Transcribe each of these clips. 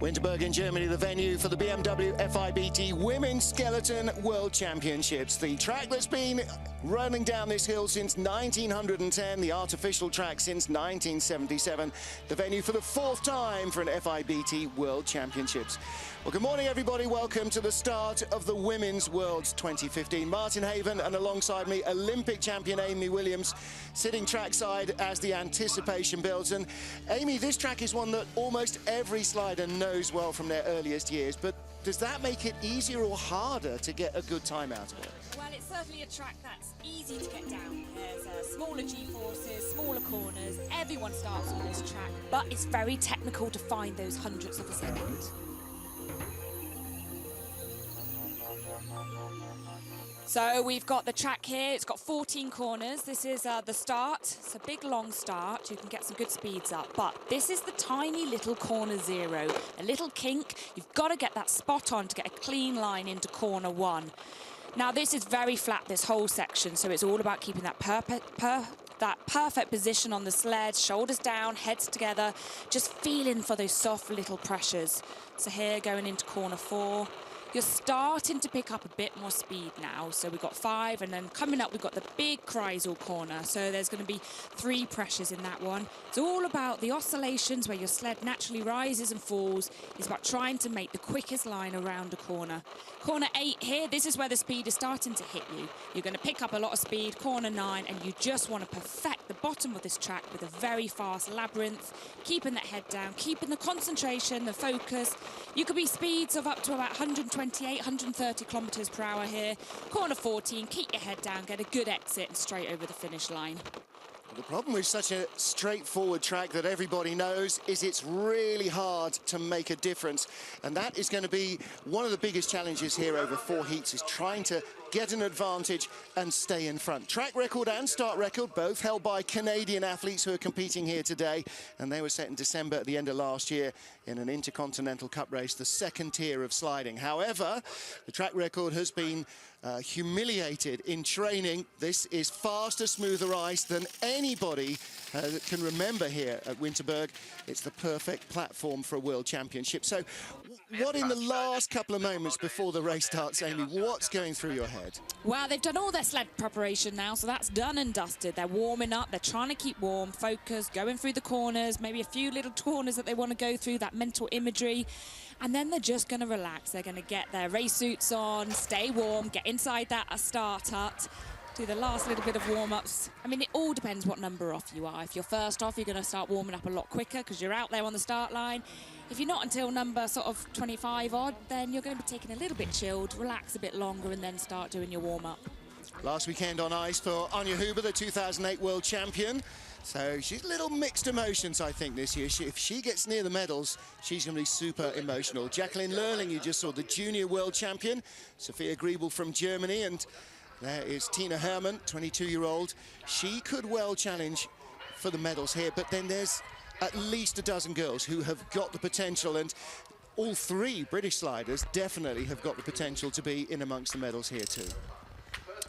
Winterberg in Germany, the venue for the BMW FIBT Women's Skeleton World Championships. The track that's been running down this hill since 1910, the artificial track since 1977, the venue for the fourth time for an FIBT World Championships. Well, good morning, everybody. Welcome to the start of the Women's Worlds 2015. Martin Haven and alongside me, Olympic champion Amy Williams, sitting trackside as the anticipation builds. And Amy, this track is one that almost every slider knows well from their earliest years, but does that make it easier or harder to get a good time out of it? Well, it's certainly a track that's easy to get down. There's smaller G-forces, smaller corners, everyone starts on this track, but it's very technical to find those hundredths of a second. So we've got the track here, it's got 14 corners. This is the start. It's a big long start, you can get some good speeds up, but this is the tiny little corner zero, a little kink. You've got to get that spot on to get a clean line into corner one. Now this is very flat, this whole section, so it's all about keeping that perfect position on the sled, shoulders down, heads together, just feeling for those soft little pressures. So here going into corner four. You're starting to pick up a bit more speed now. So we've got 5, and then coming up, we've got the big Kreisel corner. So there's going to be 3 pressures in that one. It's all about the oscillations where your sled naturally rises and falls. It's about trying to make the quickest line around a corner. Corner 8 here, this is where the speed is starting to hit you. You're going to pick up a lot of speed, corner 9, and you just want to perfect the bottom of this track with a very fast labyrinth, keeping that head down, keeping the concentration, the focus. You could be speeds of up to about 128, 130 kilometers per hour here. Corner 14, keep your head down, get a good exit and straight over the finish line. The problem with such a straightforward track that everybody knows is it's really hard to make a difference. And that is going to be one of the biggest challenges here over 4 heats, is trying to get an advantage and stay in front. Track record and start record, both held by Canadian athletes who are competing here today. And they were set in December at the end of last year in an Intercontinental Cup race, the second tier of sliding. However, the track record has been humiliated in training. This is faster, smoother ice than anybody can remember here at Winterberg. It's the perfect platform for a World Championship. So what in the last couple of moments before the race starts, Amy, what's going through your head? Well, they've done all their sled preparation now, so that's done and dusted. They're warming up, they're trying to keep warm, focused, going through the corners, maybe a few little corners that they want to go through, that mental imagery. And then they're just going to relax. They're going to get their race suits on, stay warm, get inside that start hut, do the last little bit of warm-ups. I mean, it all depends what number off you are. If you're first off, you're going to start warming up a lot quicker because you're out there on the start line. If you're not until number sort of 25 odd, then you're going to be taking a little bit chilled, relax a bit longer, and then start doing your warm-up. Last weekend on ice for Anja Huber, the 2008 World Champion. So she's a little mixed emotions, I think, this year. If she gets near the medals, she's going to be super emotional. Jacqueline Lölling, you just saw, the junior world champion. Sophia Griebel from Germany. And there is Tina Hermann, 22-year-old. She could well challenge for the medals here. But then there's at least a dozen girls who have got the potential. And all 3 British sliders definitely have got the potential to be in amongst the medals here too.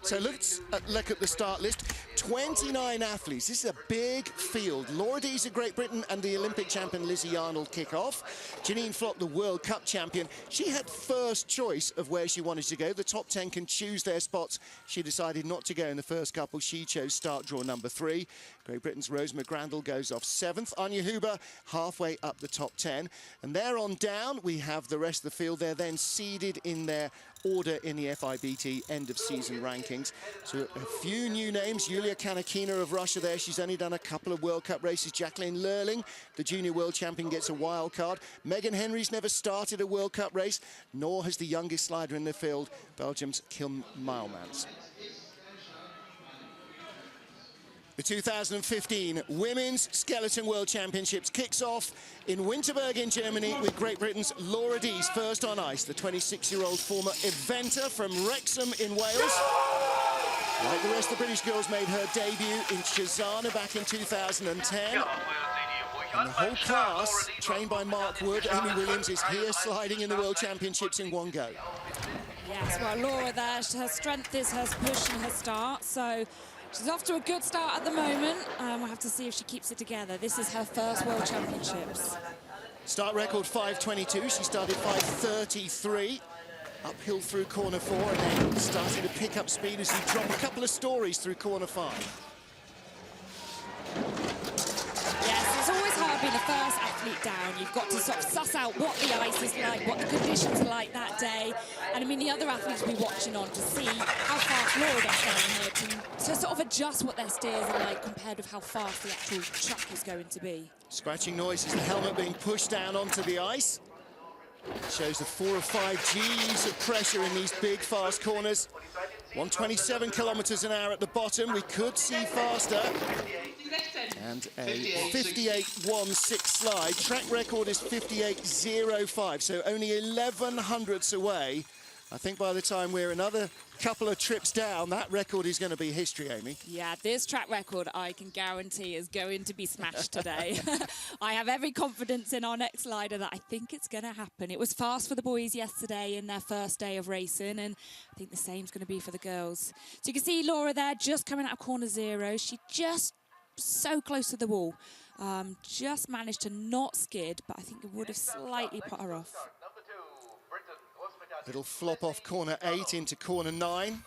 So let's look at the start list. 29 athletes. This is a big field. Laura Deas of Great Britain and the Olympic champion Lizzie Arnold kick off. Janine Flock, the World Cup champion. She had first choice of where she wanted to go. The top 10 can choose their spots. She decided not to go in the first couple. She chose start draw number 3. Great Britain's Rose McGrandle goes off 7th. Anja Huber halfway up the top 10. And there on down, we have the rest of the field. They're then seeded in their order in the FIBT end of season rankings. So a few new names. Yulia Kanakina of Russia there. She's only done a couple of World Cup races. Jacqueline Lölling, the junior world champion, gets a wild card. Megan Henry's never started a World Cup race, nor has the youngest slider in the field, Belgium's Kim Meilmans. The 2015 Women's Skeleton World Championships kicks off in Winterberg in Germany with Great Britain's Laura Deas first on ice, the 26-year-old former eventer from Wrexham in Wales. Like the rest of the British girls, made her debut in Cesana back in 2010. And the whole class, trained by Mark Wood, Amy Williams, is here sliding in the World Championships in one go. Yes, well, Laura there, her strength is her push and her start, so she's off to a good start at the moment. We'll have to see if she keeps it together. This is her first World Championships. Start record 5:22. She started 5:33. Uphill through corner 4 and then starting to pick up speed as you drop a couple of stories through corner 5. Yes, it's always hard being the first athlete down. You've got to sort of suss out what the ice is like, what the conditions are like that day. And I mean, the other athletes will be watching on to see how fast Laura gets down here to sort of adjust what their steers are like compared with how fast the actual track is going to be. Scratching noise as the helmet being pushed down onto the ice. Shows the 4 or 5 Gs of pressure in these big, fast corners. 127 kilometers an hour at the bottom. We could see faster. And a 58.16 slide. Track record is 58.05, so only 11 hundredths away. I think by the time we're another couple of trips down, that record is going to be history, Amy. Yeah, this track record, I can guarantee, is going to be smashed today. I have every confidence in our next slider that I think it's going to happen. It was fast for the boys yesterday in their first day of racing, and I think the same's going to be for the girls. So you can see Laura there just coming out of corner 0. She just so close to the wall. Just managed to not skid, but I think it would have slightly put her off. Little flop off corner 8 into corner 9.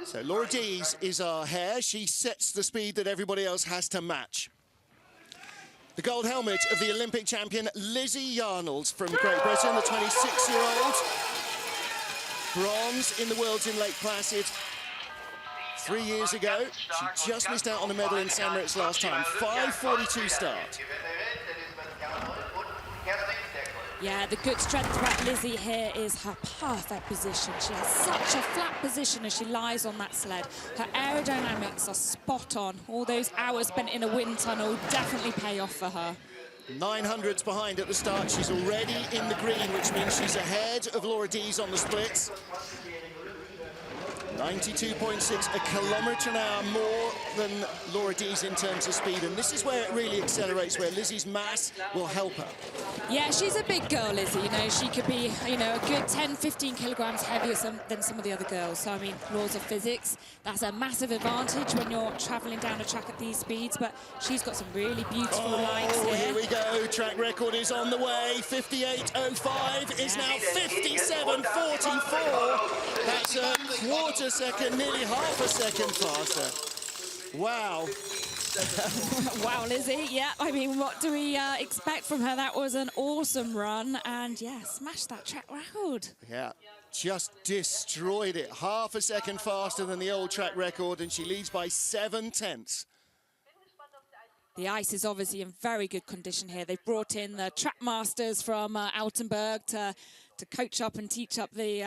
So Laura Deas is our hare. She sets the speed that everybody else has to match. The gold helmet of the Olympic champion Lizzie Arnold from Great Britain, the 26-year-old. Bronze in the Worlds in Lake Placid 3 years ago. She just missed out on a medal in St. Moritz last time. 5:42 start. Yeah, the good strength about Lizzie here is her perfect position. She has such a flat position as she lies on that sled. Her aerodynamics are spot on. All those hours spent in a wind tunnel definitely pay off for her. 900s behind at the start. She's already in the green, which means she's ahead of Laura Deas on the splits. 92.6, a kilometre an hour more than Laura Deas in terms of speed, and this is where it really accelerates, where Lizzie's mass will help her. Yeah, she's a big girl, Lizzie. You know, she could be, you know, a good 10, 15 kilograms heavier than some of the other girls. So, I mean, laws of physics, that's a massive advantage when you're travelling down a track at these speeds, but she's got some really beautiful lines here. Here we go, track record is on the way. 58.05 is now 57.44. That's a quarter second, nearly half a second faster. Wow. Wow, Lizzie. Yeah, I mean, what do we expect from her? That was an awesome run, and yeah, smashed that track record. Yeah, just destroyed it. Half a second faster than the old track record, and she leads by 7/10. The ice is obviously in very good condition here. They've brought in the track masters from Altenburg to coach up and teach up the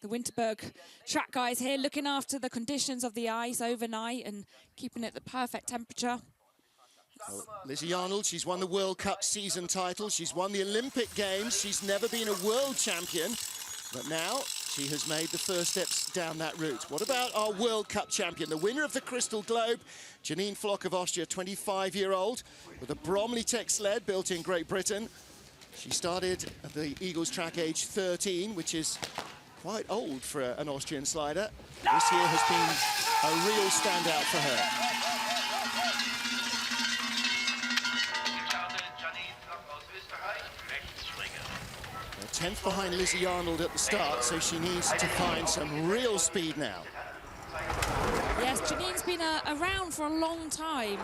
Winterberg track guys here, looking after the conditions of the ice overnight and keeping it the perfect temperature. Well, Lizzie Arnold, she's won the World Cup season title. She's won the Olympic Games. She's never been a world champion, but now she has made the first steps down that route. What about our World Cup champion, the winner of the Crystal Globe, Janine Flock of Austria, 25-year-old, with a Bromley Tech sled built in Great Britain. She started at the Eagles track age 13, which is quite old for an Austrian slider. This year has been a real standout for her. 10th behind Lizzie Arnold at the start, so she needs to find some real speed now. Yes, Janine's been around for a long time.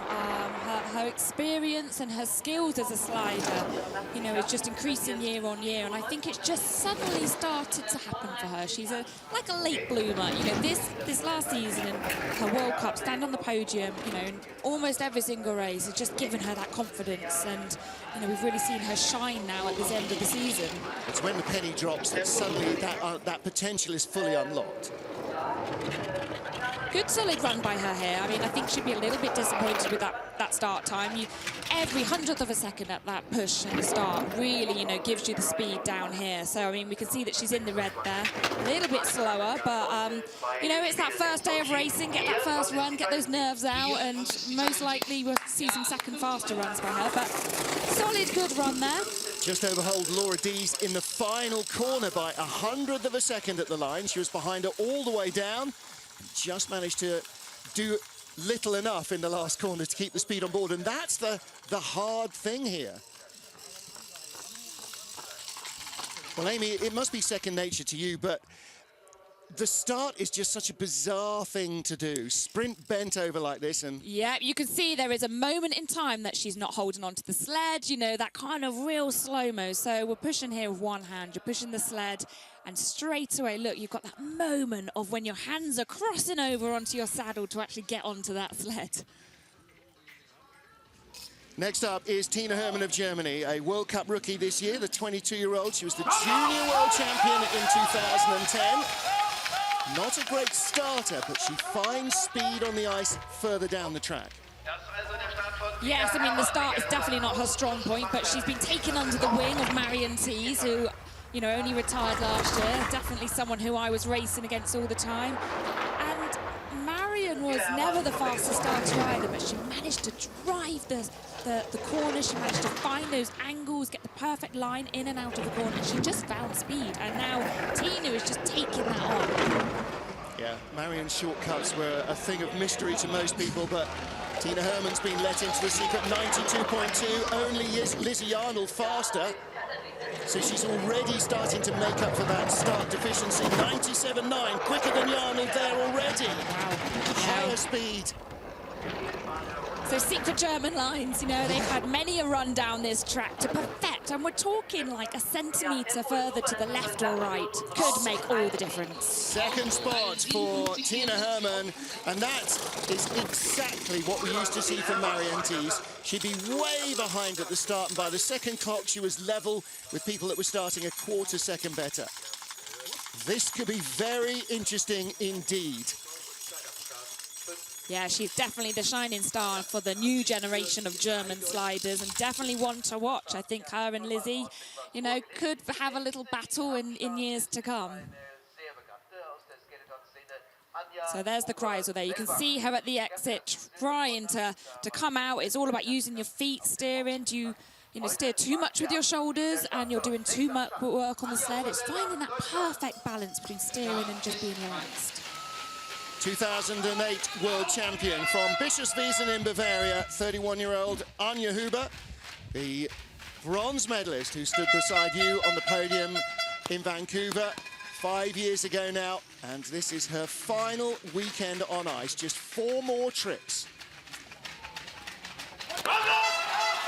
Her experience and her skills as a slider, you know, is just increasing year on year, and I think it's just suddenly started to happen for her. She's like a late bloomer. You know, this last season in her World Cup, stand on the podium, you know, in almost every single race has just given her that confidence, and you know, we've really seen her shine now at this end of the season. It's when the penny drops that suddenly that potential is fully unlocked. Good solid run by her here. I mean, I think she'd be a little bit disappointed with that start time. Every 100th of a second at that push and the start really, you know, gives you the speed down here. So, I mean, we can see that she's in the red there. A little bit slower, but, you know, it's that first day of racing. Get that first run, get those nerves out, and most likely we'll see some second faster runs by her. But solid, good run there. Just overhauled Laura Deas in the final corner by 100th of a second at the line. She was behind her all the way down. Just managed to do little enough in the last corner to keep the speed on board, and that's the hard thing here. Well, Amy, it must be second nature to you, but the start is just such a bizarre thing to do. Sprint bent over like this and... Yeah, you can see there is a moment in time that she's not holding onto the sled, you know, that kind of real slow-mo. So we're pushing here with one hand, you're pushing the sled, and straight away, look, you've got that moment of when your hands are crossing over onto your saddle to actually get onto that sled. Next up is Tina Hermann of Germany, a World Cup rookie this year, the 22-year-old. She was the junior world champion in 2010. Not a great starter, but she finds speed on the ice further down the track. Yes, I mean, the start is definitely not her strong point, but she's been taken under the wing of Marion Tees, who, you know, only retired last year. Definitely someone who I was racing against all the time. And Marion was never the fastest starter either, but she managed to drive the corner. She managed to find those angles, get the perfect line in and out of the corner. She just found speed, and now Tina is just taking that on. Yeah, Marion's shortcuts were a thing of mystery to most people, but Tina Hermann's been let into the secret. 92.2, only Lizzie Arnold faster. So she's already starting to make up for that start deficiency. 97.9, quicker than Arnold there already. Wow. Higher speed. So secret German lines, you know, they've had many a run down this track to perfect, and we're talking like a centimetre further to the left or right. Could make all the difference. Second spot for Tina Hermann, and that is exactly what we used to see from Marion Tees. She'd be way behind at the start, and by the second clock, she was level with people that were starting a quarter second better. This could be very interesting indeed. Yeah, she's definitely the shining star for the new generation of German sliders, and definitely one to watch. I think her and Lizzie, you know, could have a little battle in years to come. So there's the Kreisel there. You can see her at the exit trying to come out. It's all about using your feet, steering. Do you know, steer too much with your shoulders and you're doing too much work on the sled? It's finding that perfect balance between steering and just being relaxed. 2008 world champion from Bischofswiesen in Bavaria, 31-year-old Anja Huber, the bronze medalist who stood beside you on the podium in Vancouver 5 years ago now, and this is her final weekend on ice, just 4 more trips.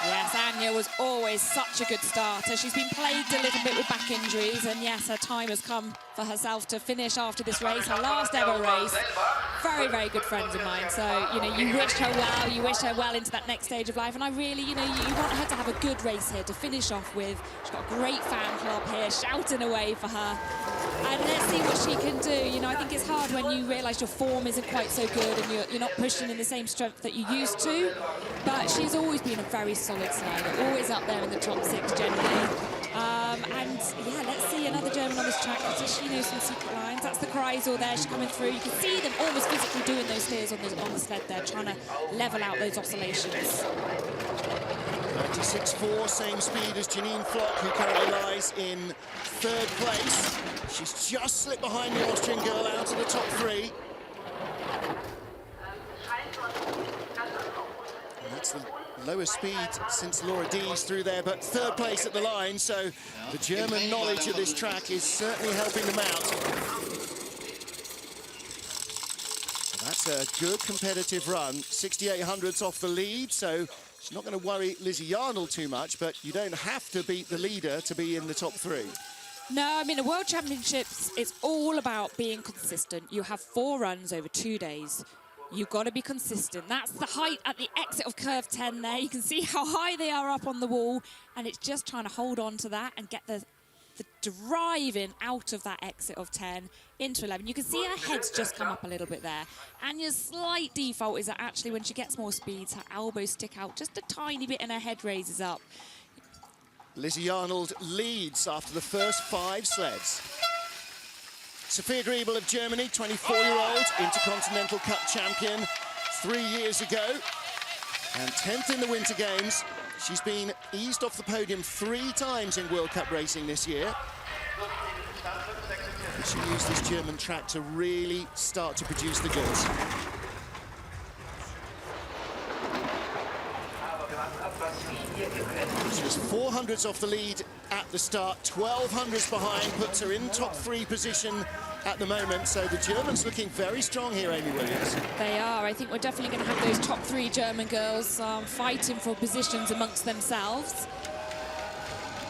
Yes, Anja was always such a good starter. She's been plagued a little bit with back injuries, and yes, her time has come for herself to finish after this race, her last ever race. Very, very good friends of mine. So, you know, you wish her well, you wish her well into that next stage of life. And I really, you know, you want her to have a good race here to finish off with. She's got a great fan club here shouting away for her. And let's see what she can do. You know, I think it's hard when you realise your form isn't quite so good and you're not pushing in the same strength that you used to. But she's always been a very solid slider, always up there in the top 6 generally. And yeah, let's see another German on this track. Does she know some secret lines? That's the Kreisel there. She's coming through. You can see them almost physically doing those steers on the sled there, trying to level out those oscillations. 96.4, same speed as Janine Flock, who currently lies in 3rd place. She's just slipped behind the Austrian girl out of the top 3. And that's the lowest speed since Laura Deas through there, but 3rd place at the line, so the German knowledge of this track is certainly helping them out. So that's a good competitive run. 6800's off the lead, so she's not going to worry Lizzie Arnold too much, but you don't have to beat the leader to be in the top 3. No, I mean, the World Championships, it's all about being consistent. You have 4 runs over 2 days. You've got to be consistent. That's the height at the exit of curve 10 there. You can see how high they are up on the wall, and it's just trying to hold on to that and get the driving out of that exit of 10 into 11. You can see her head's just come up a little bit there. Anya's slight default is that actually when she gets more speeds, her elbows stick out just a tiny bit and her head raises up. Lizzie Arnold leads after the first 5 sleds. Sophia Griebel of Germany, 24-year-old, Intercontinental Cup champion 3 years ago, and 10th in the Winter Games. She's been eased off the podium 3 times in World Cup racing this year. And she used this German track to really start to produce the goods. She was 400s off the lead at the start. 1200s behind, puts her in top 3 position at the moment. So the Germans looking very strong here, Amy Williams. They are. I think we're definitely going to have those top 3 German girls fighting for positions amongst themselves.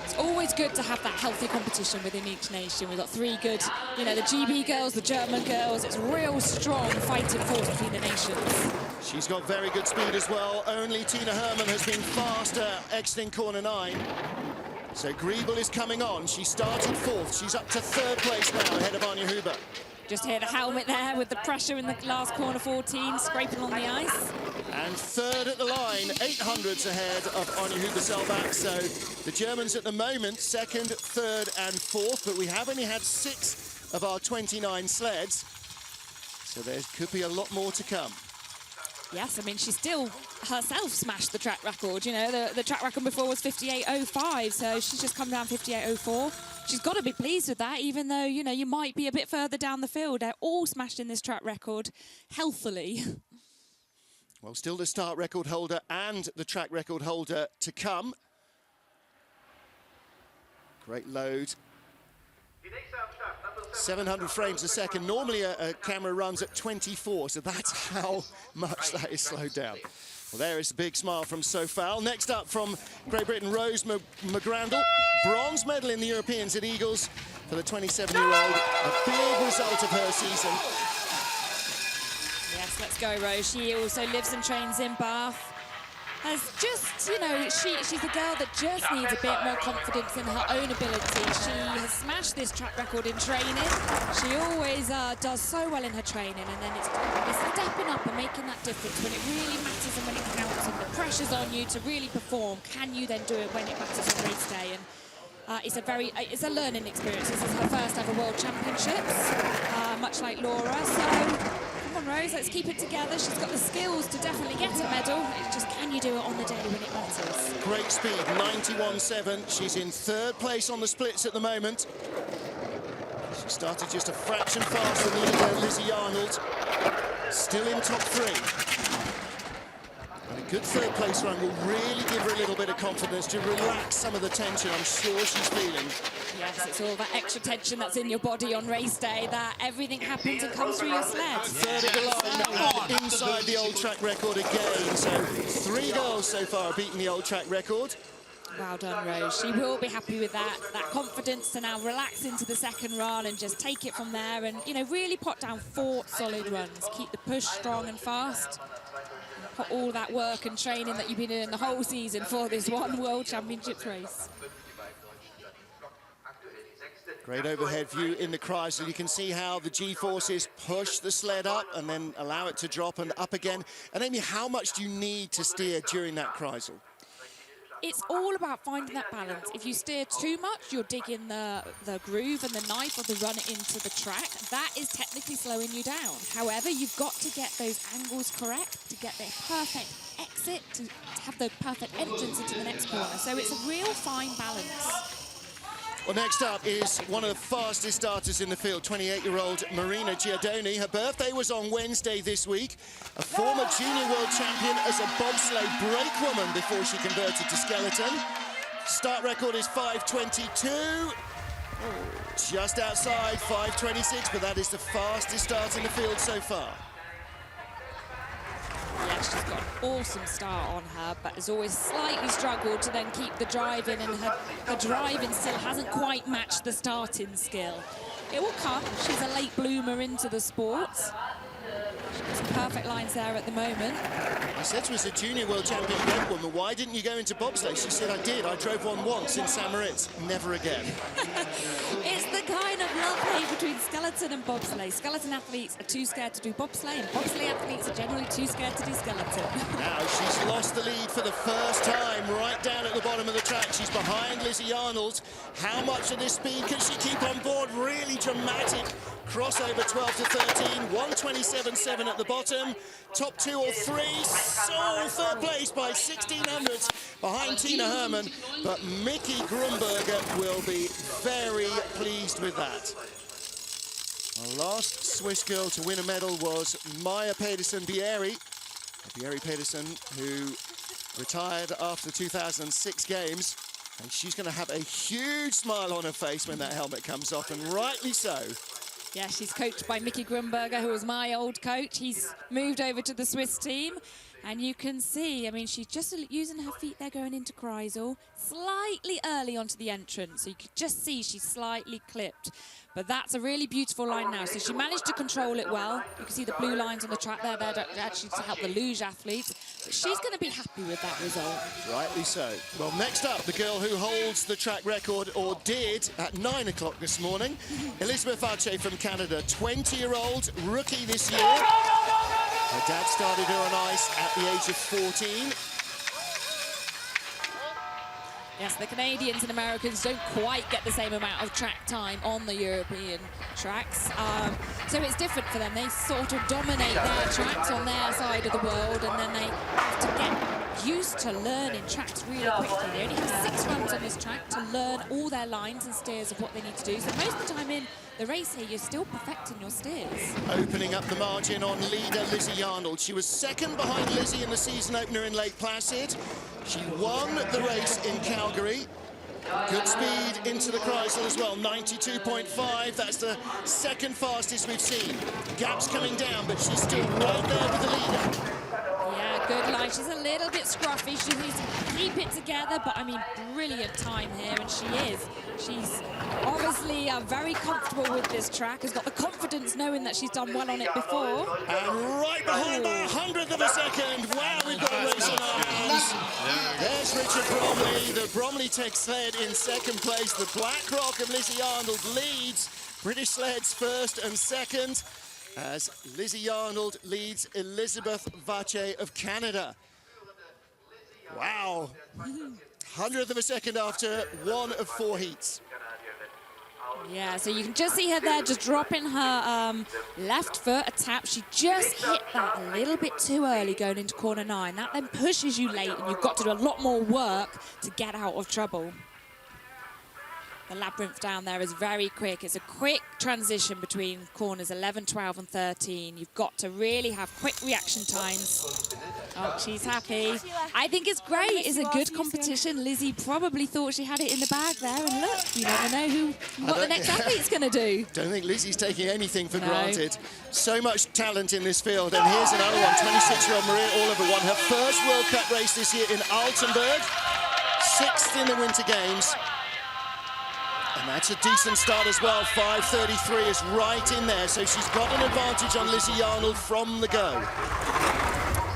It's always good to have that healthy competition within each nation. We've got 3 good, you know, the GB girls, the German girls. It's real strong fighting force between the nations. She's got very good speed as well. Only Tina Hermann has been faster exiting corner 9. So Griebel is coming on. She started 4th. She's up to 3rd place now, ahead of Anja Huber. Just hit a helmet there with the pressure in the last corner 14, scraping on the ice. And 3rd at the line, 800s ahead of Anja Huber-Selbach. So the Germans at the moment, 2nd, 3rd and 4th, but we have only had 6 of our 29 sleds. So there could be a lot more to come. Yes, I mean, she still herself smashed the track record. You know, the track record before was 58.05, so she's just come down 58.04. She's got to be pleased with that, even though, you know, you might be a bit further down the field. They're all smashed in this track record healthily. Well, still the start record holder and the track record holder to come. Great load. 700 frames a second. Normally a camera runs at 24, so that's how much that is slowed down. Well, there is a big smile from Sofal. Next up from Great Britain, Rose McGrandle. Bronze medal in the Europeans at Eagles for the 27-year-old. A big result of her season. Yes, let's go, Rose. She also lives and trains in Bath. Has just, you know, she's a girl that just needs a bit more confidence in her own ability. She has smashed this track record in training. She always does so well in her training, and then it's stepping up and making that difference when it really matters and when it counts and the pressure's on you to really perform. Can you then do it when it matters on race day? And it's a learning experience. This is her first ever World Championships, much like Laura. So. Come on, Rose, let's keep it together. She's got the skills to definitely get a medal. It's just, can you do it on the day when it matters? Great speed, 91.7. She's in 3rd place on the splits at the moment. She started just a fraction faster than leader Lizzie Arnold. Still in top 3. And a good 3rd place run will really give her a little bit of confidence to relax some of the tension I'm sure she's feeling. Yes, it's all that extra tension that's in your body on race day, that everything happens and comes through your sled. 3rd at the line, and inside the old track record again. So 3 girls so far beating the old track record. Well done, Rose. She will be happy with that confidence to now relax into the 2nd run and just take it from there and, you know, really put down 4 solid runs. Keep the push strong and fast. Put all that work and training that you've been doing the whole season for this one World Championships race. Great overhead view in the Chrysler. You can see how the G-forces push the sled up and then allow it to drop and up again. And Amy, how much do you need to steer during that Chrysler? It's all about finding that balance. If you steer too much, you're digging the groove and the knife of the runner into the track. That is technically slowing you down. However, you've got to get those angles correct to get the perfect exit, to have the perfect entrance into the next corner. So it's a real fine balance. Well, next up is one of the fastest starters in the field, 28-year-old Marina Giardoni. Her birthday was on Wednesday this week. A former junior world champion as a bobsleigh brakewoman before she converted to skeleton. Start record is 5:22. Just outside 5:26, but that is the fastest start in the field so far. Yeah, she's got an awesome start on her, but has always slightly struggled to then keep the drive in, and her driving still hasn't quite matched the starting skill. It will come. She's a late bloomer into the sport. She's got some perfect lines there at the moment. I said to her as a junior world champion brakewoman, why didn't you go into bobsleigh? She said, I did. I drove one once in St. Moritz. Never again. It's the kind of love-hate between skeleton and bobsleigh. Skeleton athletes are too scared to do bobsleigh, and bobsleigh athletes are generally too scared to do skeleton. Now she's lost the lead for the first time, right down at the bottom of the track. She's behind Lizzie Arnold. How much of this speed can she keep on board? Really dramatic crossover, 12 to 13, 127.7 at the bottom. Top 2 or 3, so 3rd place by 1600s behind Tina Hermann, but Mickey Grumberger will be very pleased with that. Our last Swiss girl to win a medal was Maya Pedersen-Bieri. Bieri Pedersen, who retired after the 2006 games. And she's going to have a huge smile on her face when that helmet comes off, and rightly so. Yeah, she's coached by Mickey Grunberger, who was my old coach. He's moved over to the Swiss team. And you can see, I mean, she's just using her feet there going into Kreisel. Slightly early onto the entrance. So you could just see she's slightly clipped. But that's a really beautiful line now. So she managed to control it well. You can see the blue lines on the track there. They're actually to help the luge athletes. But she's going to be happy with that result. Rightly so. Well, next up, the girl who holds the track record, or did, at 9 o'clock this morning. Elizabeth Vathje from Canada, 20-year-old, rookie this year. Her dad started her on ice at the age of 14. Yes, the Canadians and Americans don't quite get the same amount of track time on the European tracks. So it's different for them. They sort of dominate their tracks on their side of the world, and then they have to get used to learning tracks really quickly. They only have 6 runs on this track to learn all their lines and steers of what they need to do. So most of the time in the race here, you're still perfecting your steers. Opening up the margin on leader Lizzie Arnold. She was second behind Lizzie in the season opener in Lake Placid. She won the race in Calgary. Good speed into the Kreisel as well, 92.5. That's the second fastest we've seen. Gaps coming down, but she's still right there with the leader. Yeah, good line. She's a little bit scruffy. She needs to keep it together, but I mean, brilliant time here, and she is. She's obviously very comfortable with this track, has got the confidence knowing that she's done well on it before. And right behind by 100th of a second. Wow, we've got a race on our hands. There's Richard Bromley. The Bromley Tech sled in second place. The Blackrock of Lizzie Arnold leads. British sleds first and second, as Lizzie Arnold leads Elizabeth Vathje of Canada. Wow. 100th of a second after 1 of 4 heats. Yeah, so you can just see her there just dropping her left foot a tap. She just hit that a little bit too early going into corner 9. That then pushes you late, and you've got to do a lot more work to get out of trouble. The labyrinth down there is very quick. It's a quick transition between corners 11, 12 and 13. You've got to really have quick reaction times. Oh, she's happy. I think it's great. It's a good competition. Lizzie probably thought she had it in the bag there, and look, you never know what the next athlete's going to do. Don't think Lizzie's taking anything for granted. So much talent in this field, and here's another one. 26-year-old Maria Oliver won her first World Cup race this year in Altenburg, 6th in the Winter Games. And that's a decent start as well. 5:33 is right in there, so she's got an advantage on Lizzie Arnold from the go.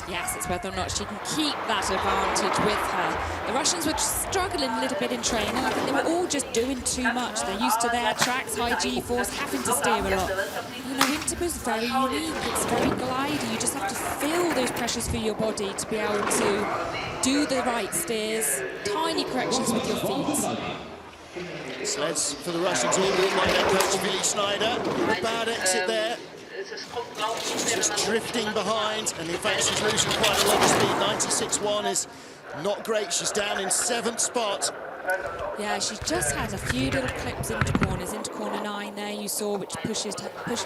Yes, it's whether or not she can keep that advantage with her. The Russians were struggling a little bit in training. I think they were all just doing too much. They're used to their tracks, high G-force, having to steer a lot. You know, Winterberg's very unique. It's very glidey. You just have to feel those pressures through your body to be able to do the right steers, tiny corrections with your feet. Sleds for the Russians, all led by their coach, Willi Schneider. A bad exit there. She's just drifting behind, and in fact she's losing quite a lot of speed. 96.1 is not great. She's down in 7th spot. Yeah, she just had a few little clips into corners, into corner 9 there you saw, which pushed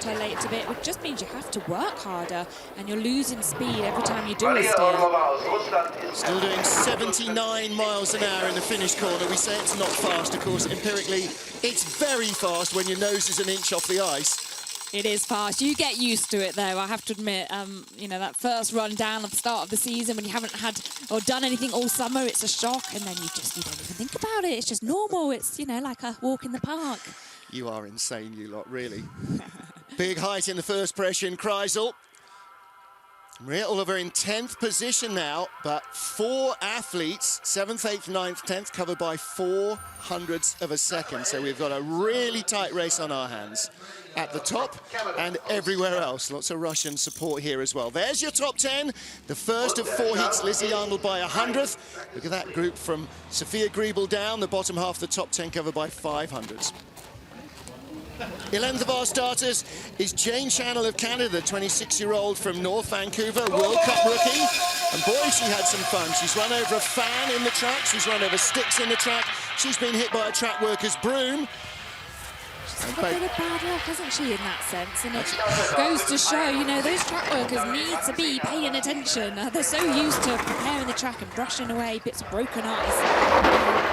her late a bit, which just means you have to work harder, and you're losing speed every time you do a steer. Still doing 79 miles an hour in the finish corner. We say it's not fast, of course, empirically it's very fast when your nose is an inch off the ice. It is fast. You get used to it, though, I have to admit. You know, that first run down at the start of the season when you haven't had or done anything all summer, it's a shock, and then you don't even think about it. It's just normal. It's, you know, like a walk in the park. You are insane, you lot, really. Big height in the first pressure in Kreisel. Maria Oliver in 10th position now, but 4 athletes, 7th, 8th, 9th, 10th, covered by 0.04 of a second. So we've got a really tight race on our hands at the top and everywhere else. Lots of Russian support here as well. There's your top 10. The first of 4 heats, Lizzie Arnold by 100th. Look at that group from Sophia Griebel down, the bottom half of the top 10 covered by 500s. 11th of our starters is Jane Channell of Canada, 26-year-old from North Vancouver, World Cup rookie. And boy, she had some fun. She's run over a fan in the track. She's run over sticks in the track. She's been hit by a track worker's broom. She's got a bit of bad luck, hasn't she, in that sense? And it goes to show, you know, those track workers need to be paying attention. They're so used to preparing the track and brushing away bits of broken ice.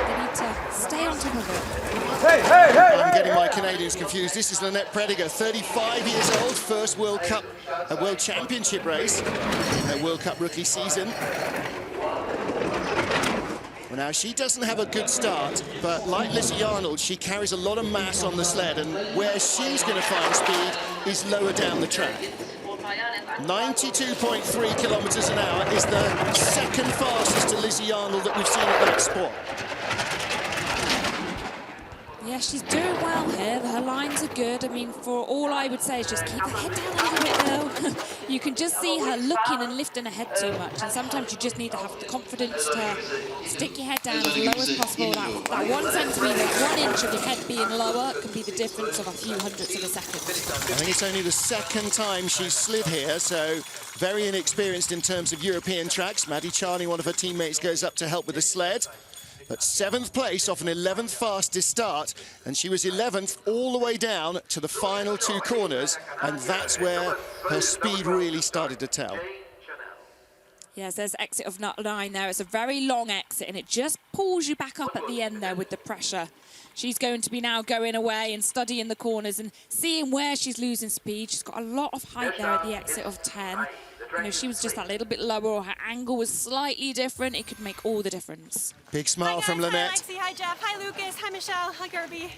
They need to stay on top of it. I'm getting my Canadians confused. This is Lynette Prediger, 35 years old, first World Championship race in her World Cup rookie season. Well, now, she doesn't have a good start, but like Lizzie Arnold, she carries a lot of mass on the sled, and where she's going to find speed is lower down the track. 92.3 kilometers an hour is the second fastest to Lizzie Arnold that we've seen at that spot. Yeah, she's doing well here. Her lines are good. I mean, for all I would say is just keep her head down a little bit, though. You can just see her looking and lifting her head too much, and sometimes you just need to have the confidence to stick your head down as low as possible. That 1 centimetre, 1 inch of your head being lower can be the difference of a few hundredths of a second. I think it's only the second time she's slid here, so very inexperienced in terms of European tracks. Maddie Charney, one of her teammates, goes up to help with the sled. But 7th place off an 11th fastest start, and she was 11th all the way down to the final 2 corners, and that's where her speed really started to tell. Yes, there's exit of nut 9 there. It's a very long exit, and it just pulls you back up at the end there with the pressure. She's going to be now going away and studying the corners and seeing where she's losing speed. She's got a lot of height there at the exit of 10. You know, she was just that little bit lower, or her angle was slightly different. It could make all the difference. Big smile from Lynette. Hi, Lexi. Hi, Jeff. Hi, Lucas. Hi, Michelle. Hi, Gerby.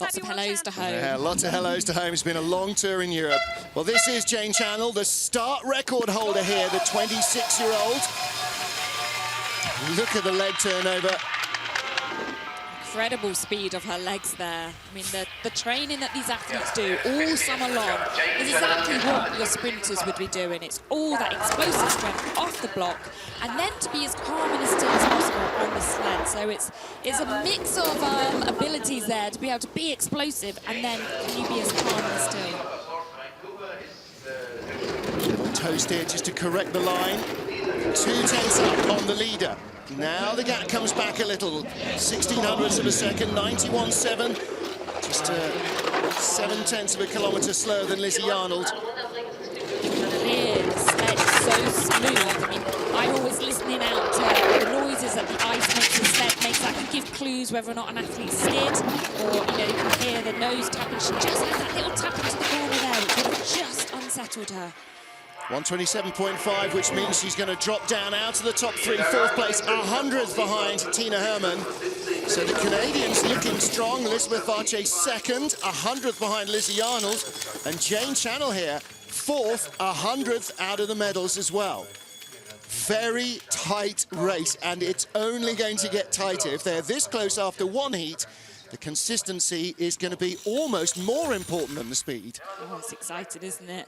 Lots of hellos to home. Yeah, lots of hellos to home. It's been a long tour in Europe. Well, this is Jane Channel, the start record holder here, the 26-year-old. Look at the leg turnover. Incredible speed of her legs there. I mean, the training that these athletes do all summer long is exactly what your sprinters would be doing. It's all that explosive strength off the block, and then to be as calm and as still as possible on the sled. So it's a mix of abilities there to be able to be explosive, and then can you be as calm and still. Toast here just to correct the line. 2 tenths up on the leader. Now the gap comes back a little. 1600ths of a second, 91.7. Just 7 tenths of a kilometre slower than Lizzie Arnold. Clear, the sled is so smooth. I mean, I'm always listening out to the noises that the ice makes the sled makes. That can give clues whether or not an athlete slid, or you know, you can hear the nose tapping. She just has that little tap into the corner there, which would have just unsettled her. 127.5, which means she's going to drop down out of the top 3, 4th place, 100th behind Tina Hermann. So the Canadians looking strong. Elizabeth Vathje 2nd, 100th behind Lizzie Arnold, and Jane Channel here 4th, 100th out of the medals as well. Very tight race, and it's only going to get tighter. If they're this close after 1 heat, the consistency is going to be almost more important than the speed. Oh, it's exciting, isn't it?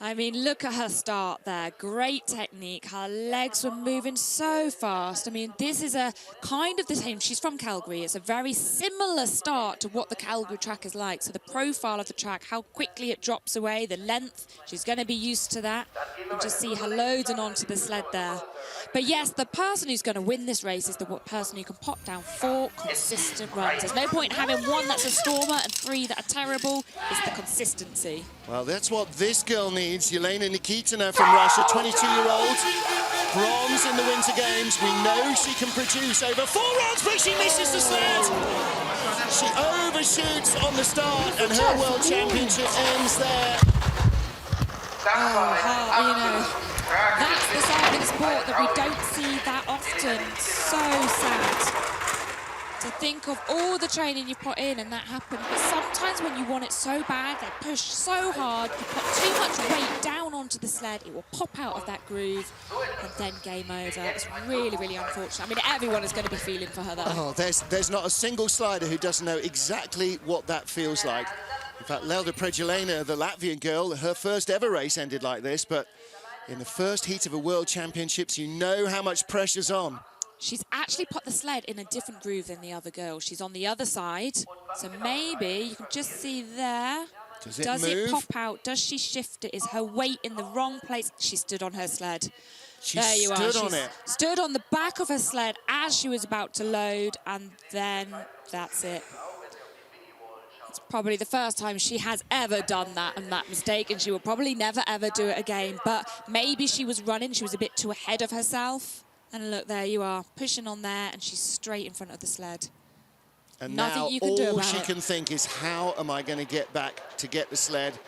I mean, look at her start there. Great technique. Her legs were moving so fast. I mean, this is a kind of the same. She's from Calgary. It's a very similar start to what the Calgary track is like. So the profile of the track, how quickly it drops away, the length, she's going to be used to that. You just see her loading onto the sled there. But yes, the person who's going to win this race is the person who can pop down 4 consistent runs. There's no point in having 1 that's a stormer and 3 that are terrible. It's the consistency. Well, that's what this girl needs. Elena Nikitina from Russia, 22-year-old. Bronze in the Winter Games. We know she can produce over 4 rounds, but she misses the sled. She overshoots on the start, and her World Championship ends there. Oh, you know, that's the side of the sport that we don't see that often. So sad to think of all the training you put in and that happened. But sometimes when you want it so bad, they push so hard, you put too much weight down onto the sled, it will pop out of that groove, and then game over. It's really, really unfortunate. I mean, everyone is going to be feeling for her, though. Oh, there's not a single slider who doesn't know exactly what that feels like. In fact, Lelda Prejulena, the Latvian girl, her first ever race ended like this, but in the first heat of a World Championships, you know how much pressure's on. She's actually put the sled in a different groove than the other girl. She's on the other side, so maybe you can just see there. Does it pop out? Does she shift it? Is her weight in the wrong place? She stood on her sled. She there you are. Stood on it. Stood on the back of her sled as she was about to load, and then that's it. It's probably the first time she has ever done that and that mistake, and she will probably never, ever do it again. But maybe she was running. She was a bit too ahead of herself. And look, there you are, pushing on there, and she's straight in front of the sled. And Nothing now you can do all about she it. can think is, how am I going to get back to get the sled?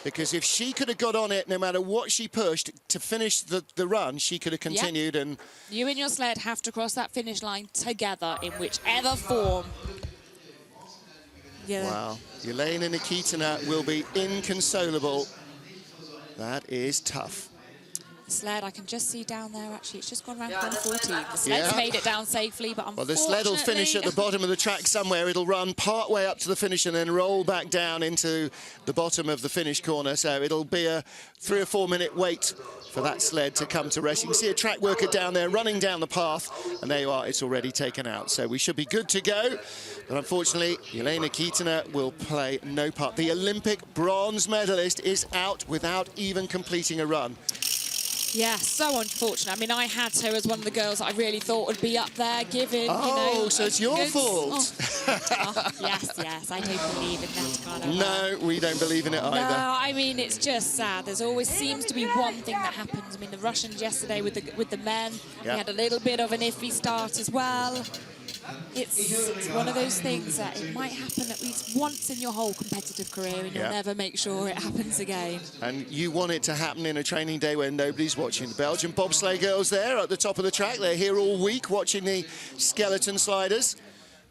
Because if she could have got on it, no matter what she pushed, to finish the run, she could have continued. And you and your sled have to cross that finish line together in whichever form. Yeah. Wow, Elena Nikitina will be inconsolable. That is tough. The sled, I can just see down there, actually, it's just gone around 114. The sled's made it down safely, but unfortunately... Well, the sled will finish at the bottom of the track somewhere. It'll run part way up to the finish and then roll back down into the bottom of the finish corner. So it'll be a 3 or 4 minute wait for that sled to come to rest. You can see a track worker down there running down the path, and there you are, it's already taken out. So we should be good to go. But unfortunately, Elena Nikitina will play no part. The Olympic bronze medalist is out without even completing a run. Yeah, so unfortunate. I mean, I had her as one of the girls that I really thought would be up there, given, oh, you know... so it's your fault. Oh, yes, I don't believe in that kind of... No, we don't believe in it either. No, I mean, it's just sad. There's always seems to be one thing that happens. I mean, the Russians yesterday with the men, we had a little bit of an iffy start as well. It's one of those things that it might happen at least once in your whole competitive career, and you'll never make sure it happens again. And you want it to happen in a training day where nobody's watching. The Belgian bobsleigh girls there at the top of the track. They're here all week watching the skeleton sliders.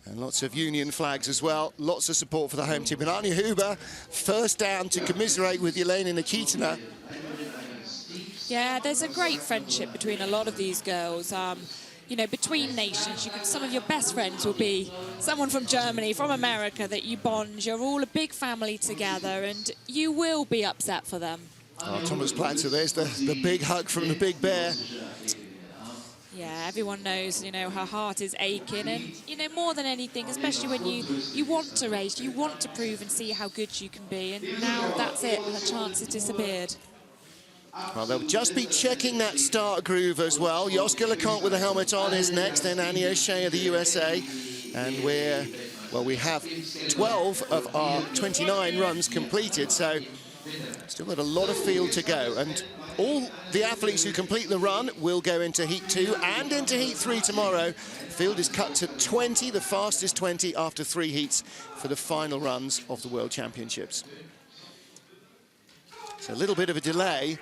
And lots of union flags as well. Lots of support for the home team. And Anja Huber, first down to commiserate with Elena Nikitina. Yeah, there's a great friendship between a lot of these girls. You know, between nations, some of your best friends will be someone from Germany, from America, that you bond. You're all a big family together, and you will be upset for them. Oh, Thomas Platzer, there's the big hug from the big bear. Yeah, everyone knows, you know, her heart is aching, and, you know, more than anything, especially when you want to race, you want to prove and see how good you can be, and now that's it, her chance has disappeared. Well, they'll just be checking that start groove as well. Joske LeConte with the helmet on is next, then Annie O'Shea of the USA. And we have 12 of our 29 runs completed, so still got a lot of field to go. And all the athletes who complete the run will go into Heat 2 and into Heat 3 tomorrow. Field is cut to 20, the fastest 20 after 3 heats for the final runs of the World Championships. So a little bit of a delay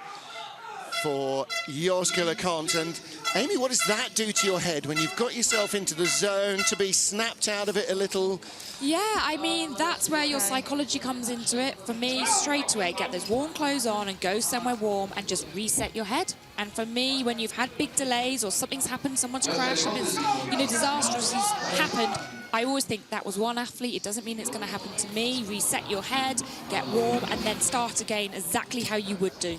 for Joske LeConte. And Amy, what does that do to your head when you've got yourself into the zone to be snapped out of it a little? Yeah, I mean, that's where your psychology comes into it. For me, straight away, get those warm clothes on and go somewhere warm and just reset your head. And for me, when you've had big delays or something's happened, someone's crashed, something's, you know, disastrous has happened, I always think that was one athlete. It doesn't mean it's going to happen to me. Reset your head, get warm, and then start again exactly how you would do.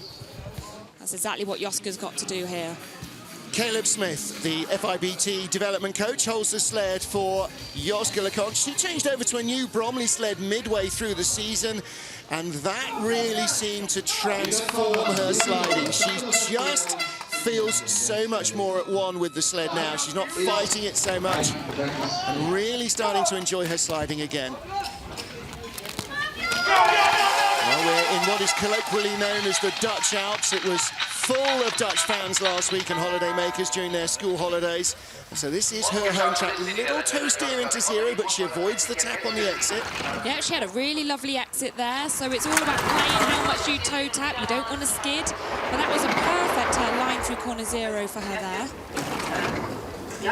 That's exactly what Joske's got to do here. Caleb Smith, the FIBT development coach, holds the sled for Joske LeConte. She changed over to a new Bromley sled midway through the season, and that really seemed to transform her sliding. She just feels so much more at one with the sled now. She's not fighting it so much and really starting to enjoy her sliding again. Well, we're in what is colloquially known as the Dutch Alps. It was full of Dutch fans last week and holiday makers during their school holidays. And so this is her home track. Little toe steer into zero, but she avoids the tap on the exit. Yeah, she had a really lovely exit there. So it's all about playing how much you toe tap. You don't want to skid. But that was a perfect line through corner zero for her there.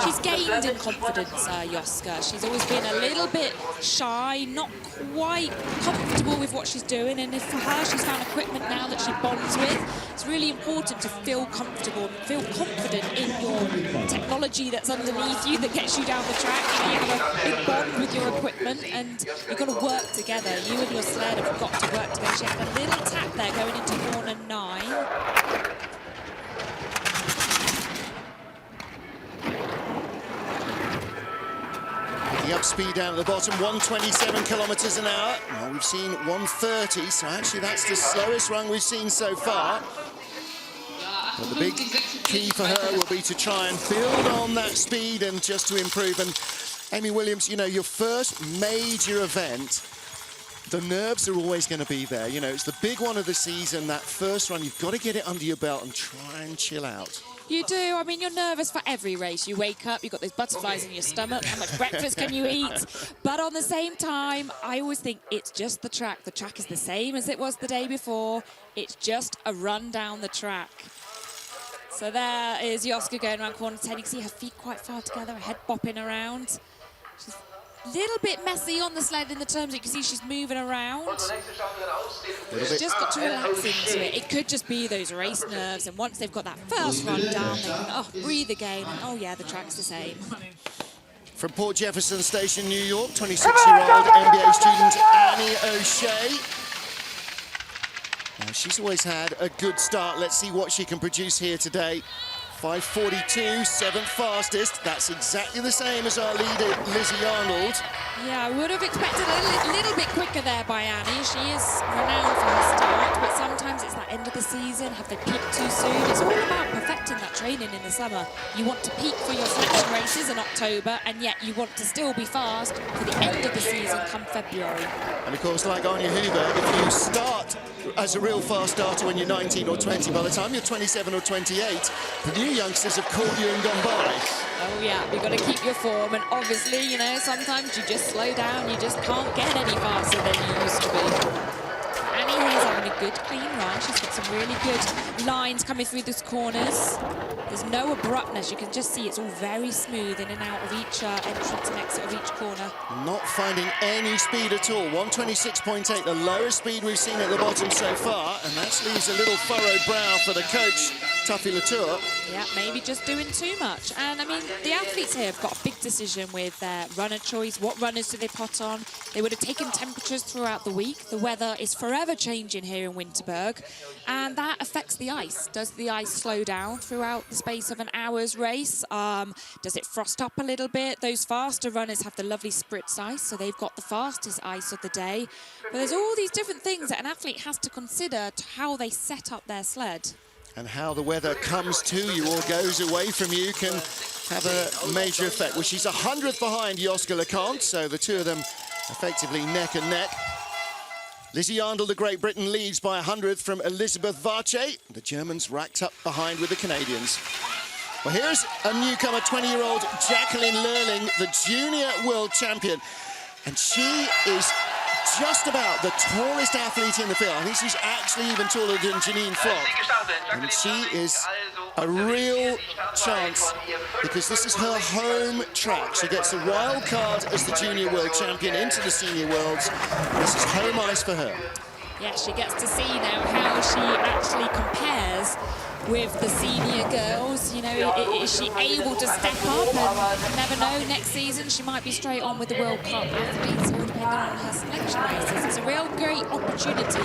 She's gained in confidence, Joske. She's always been a little bit shy, not quite comfortable with what she's doing. And if for her, she's found equipment now that she bonds with. It's really important to feel comfortable, feel confident in your technology that's underneath you that gets you down the track. You have a big bond with your equipment, and you've got to work together. You and your sled have got to work together. She had a little tap there going into corner 9. The up speed down at the bottom, 127 kilometers an hour. Well, we've seen 130, so actually that's the slowest run we've seen so far. But the big key for her will be to try and build on that speed and just to improve. And Amy Williams, you know, your first major event, the nerves are always going to be there. You know, it's the big one of the season, that first run. You've got to get it under your belt and try and chill out. You do. I mean, you're nervous for every race. You wake up, you've got those butterflies in your stomach. How much breakfast can you eat? But on the same time, I always think it's just the track. The track is the same as it was the day before. It's just a run down the track. So there is Joska going around corner 10. You can see her feet quite far together, her head bopping around. She's a little bit messy on the sled in the terms. You can see she's moving around. She's just got to relax into it. It could just be those race nerves. And once they've got that first run down, they can breathe again. And, oh, yeah, the track's the same. From Port Jefferson Station, New York, 26-year-old NBA student Annie O'Shea. Now, she's always had a good start. Let's see what she can produce here today. 5:42, 7th fastest. That's exactly the same as our leader, Lizzie Arnold. Yeah, I would have expected a little bit quicker there by Annie. She is renowned for her start, but sometimes it's that end of the season. Have they peaked too soon? It's all about perfecting that training in the summer. You want to peak for your selection races in October, and yet you want to still be fast for the end of the season come February. And of course, like Anya Huber, if you start as a real fast starter when you're 19 or 20, by the time you're 27 or 28, the new youngsters have caught you and gone by. Oh yeah, you've got to keep your form, and obviously, you know, sometimes you just slow down, you just can't get any faster than you used to be. Annie here's having a good clean run. She's got some really good lines coming through these corners. There's no abruptness. You can just see it's all very smooth in and out of each entrance and exit of each corner. Not finding any speed at all. 126.8, the lowest speed we've seen at the bottom so far, and that leaves a little furrowed brow for the coach, Tuffy Latour. Yeah, maybe just doing too much. And I mean, the athletes here have got a big decision with their runner choice. What runners do they put on? They would have taken temperatures throughout the week. The weather is forever changing here in Winterberg, and that affects the ice. Does the ice slow down throughout the space of an hour's race? Does it frost up a little bit? Those faster runners have the lovely spritz ice, so they've got the fastest ice of the day. But there's all these different things that an athlete has to consider to how they set up their sled. And how the weather comes to you or goes away from you can have a major effect. Well, she's 100th behind Joska LeConte, so the two of them effectively neck and neck. Lizzie Arnold of Great Britain leads by 100th from Elizabeth Vathje. The Germans racked up behind with the Canadians. Well, here's a newcomer, 20-year-old Jacqueline Lölling, the junior world champion. And she is just about the tallest athlete in the field. I think she's actually even taller than Janine Flock. And she is a real chance because this is her home track. She gets the wild card as the junior world champion into the senior worlds. This is home ice for her. Yeah, she gets to see now how she actually compares with the senior girls. You know, is she able to step up? And you never know, next season she might be straight on with the World Cup athletes, all depending on her selection races. It's a real great opportunity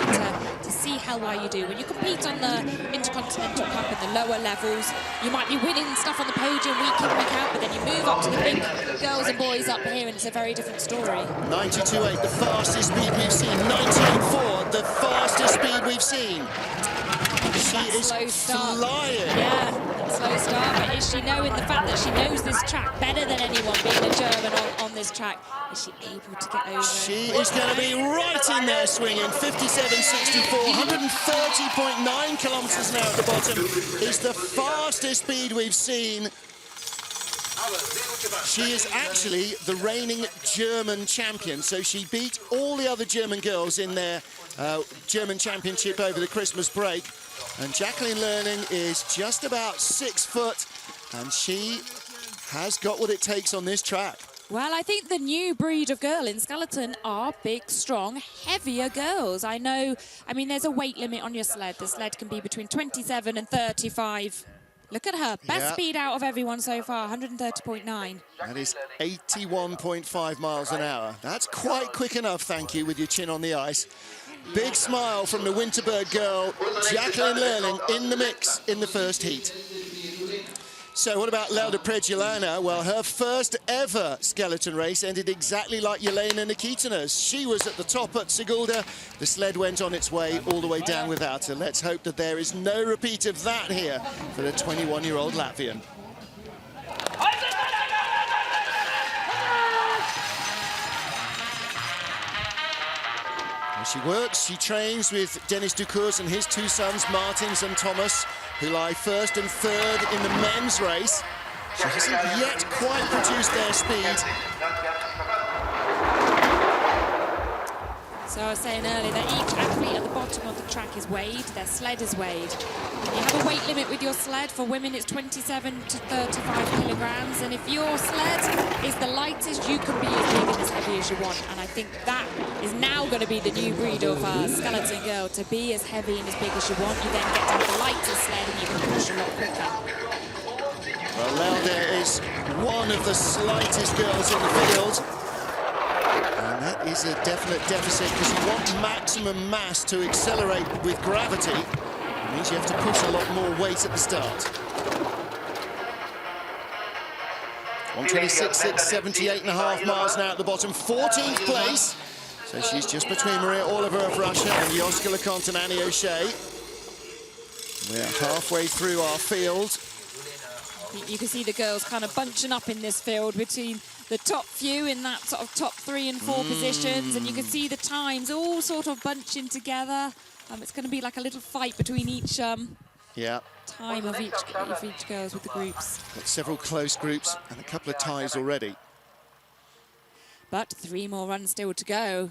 to see how well you do. When you compete on the Intercontinental Cup in the lower levels, you might be winning stuff on the podium week in, week out, but then you move up to the big girls and boys up here and it's a very different story. 92.8, the fastest speed we've seen. 98.4, the fastest speed we've seen. She is flying. Yeah, slow start, but is she knowing the fact that she knows this track better than anyone, being a German on this track? Is she able to get over? She is going to be right in there swinging. 57.64, 130.9 kilometers an hour at the bottom is the fastest speed we've seen. She is actually the reigning German champion, so she beat all the other German girls in their German championship over the Christmas break. And Jacqueline Lölling is just about 6 foot, and she has got what it takes on this track. Well, I think the new breed of girl in skeleton are big, strong, heavier girls. I know, I mean, there's a weight limit on your sled. The sled can be between 27 and 35. Look at her, best speed out of everyone so far, 130.9. That is 81.5 miles an hour. That's quite quick enough, thank you, with your chin on the ice. Big smile from the Winterberg girl, Jacqueline Lölling, in the mix in the first heat. So what about Elena Nikitina? Well, her first ever skeleton race ended exactly like Elena Nikitina's. She was at the top at Sigulda. The sled went on its way all the way down without her. Let's hope that there is no repeat of that here for the 21-year-old Latvian. She works, she trains with Dennis Ducours and his two sons, Martins and Thomas. who lie first and third in the men's race. She hasn't yet quite produced their speed. So I was saying earlier that each athlete at the bottom of the track is weighed, their sled is weighed. You have a weight limit with your sled. For women it's 27 to 35 kilograms, and if your sled is the lightest, you can be as big and as heavy as you want. And I think that is now going to be the new breed of skeleton girl, to be as heavy and as big as you want. You then get to have the lightest sled and you can push a lot quicker. Well, Lauda is one of the slightest girls in the field. And that is a definite deficit, because you want maximum mass to accelerate with gravity. It means you have to push a lot more weight at the start. 126.6, 78.5 miles now at the bottom, 14th place. So she's just between Maria Oliver of Russia and Joska Lecontenani O'Shea. We're halfway through our field. You can see the girls kind of bunching up in this field between the top few in that sort of top 3 and 4 positions, and you can see the times all sort of bunching together. It's going to be like a little fight between each time of each girls with the groups. Got several close groups and a couple of ties already. But 3 more runs still to go.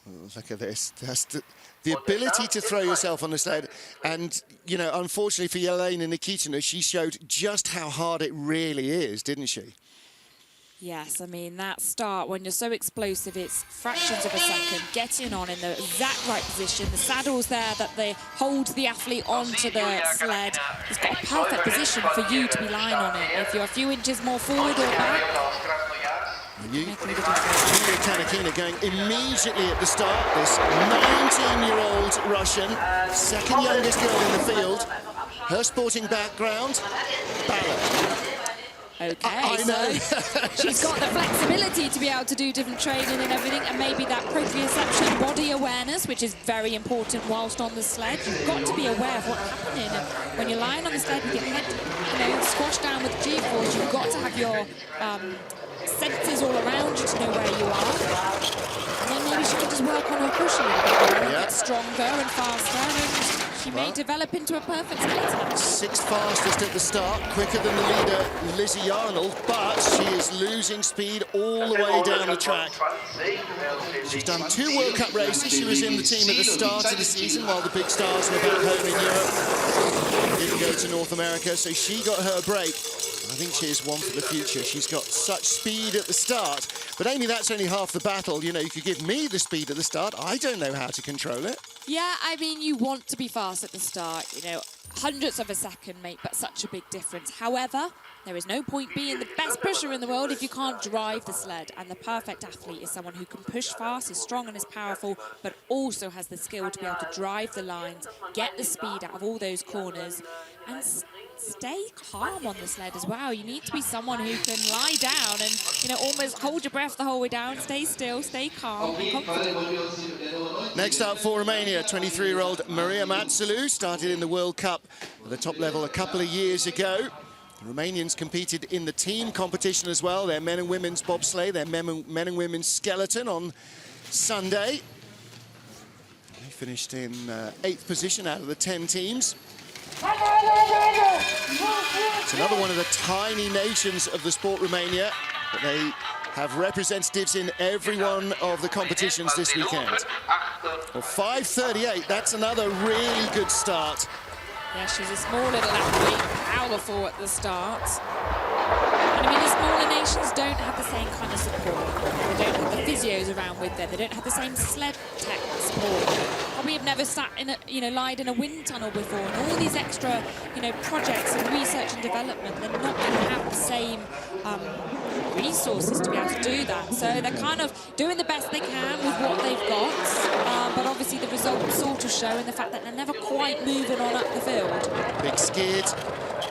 Oh, look at this. That's the ability to throw yourself on the sled. And, you know, unfortunately for Elena Nikitina, she showed just how hard it really is, didn't she? Yes, I mean, that start, when you're so explosive, it's fractions of a second, getting on in the exact right position. The saddle's there that they hold the athlete onto the sled. It's got a perfect position for you to be lying on it. If you're a few inches more forward or back, Julia Kanakina going immediately at the start. This 19-year-old Russian, second youngest girl in the field. Her sporting background, ballet. Okay, so she's got the flexibility to be able to do different training and everything, and maybe that proprioception, body awareness, which is very important whilst on the sled. You've got to be aware of what's happening. And when you're lying on the sled with your head, squashed down with the G-force, you've got to have your senses all around you to know where you are. And then maybe she can just work on her push a little bit more, get stronger and faster, and she may develop into a perfect skeleton. 6th fastest at the start, quicker than the leader, Lizzie Arnold, but she is losing speed all the way down the track. She's done 2 World Cup races. She was in the team at the start of the season while the big stars were back home in Europe. Didn't go to North America, so she got her break. I think she is one for the future. She's got such speed at the start. But Amy, that's only half the battle. You know, you could give me the speed at the start. I don't know how to control it. Yeah, I mean, you want to be fast at the start. You know, hundredths of a second make but such a big difference. However, there is no point being the best pusher in the world if you can't drive the sled. And the perfect athlete is someone who can push fast, is strong and is powerful, but also has the skill to be able to drive the lines, get the speed out of all those corners, and stay calm on the sled as well. You need to be someone who can lie down and, you know, almost hold your breath the whole way down, stay still, stay calm and confident. Next up for Romania, 23-year-old Maria Matsalou, started in the World Cup at the top level a couple of years ago. The Romanians competed in the team competition as well, their men and women's bobsleigh, their men and women's skeleton on Sunday. They finished in 8th position out of the 10 teams. It's another one of the tiny nations of the sport, Romania, but they have representatives in every one of the competitions this weekend. Well, 5:38, that's another really good start. Yeah, she's a small little athlete, powerful at the start. And I mean, the smaller nations don't have the same kind of support. They don't have the physios around with them. They don't have the same sled tech support. Probably have never sat in a, you know, lied in a wind tunnel before. And all these extra, you know, projects and research and development, they're not going to have the same resources to be able to do that. So they're kind of doing the best they can with what they've got. But obviously the results sort of show in the fact that they're never quite moving on up the field. Big skid,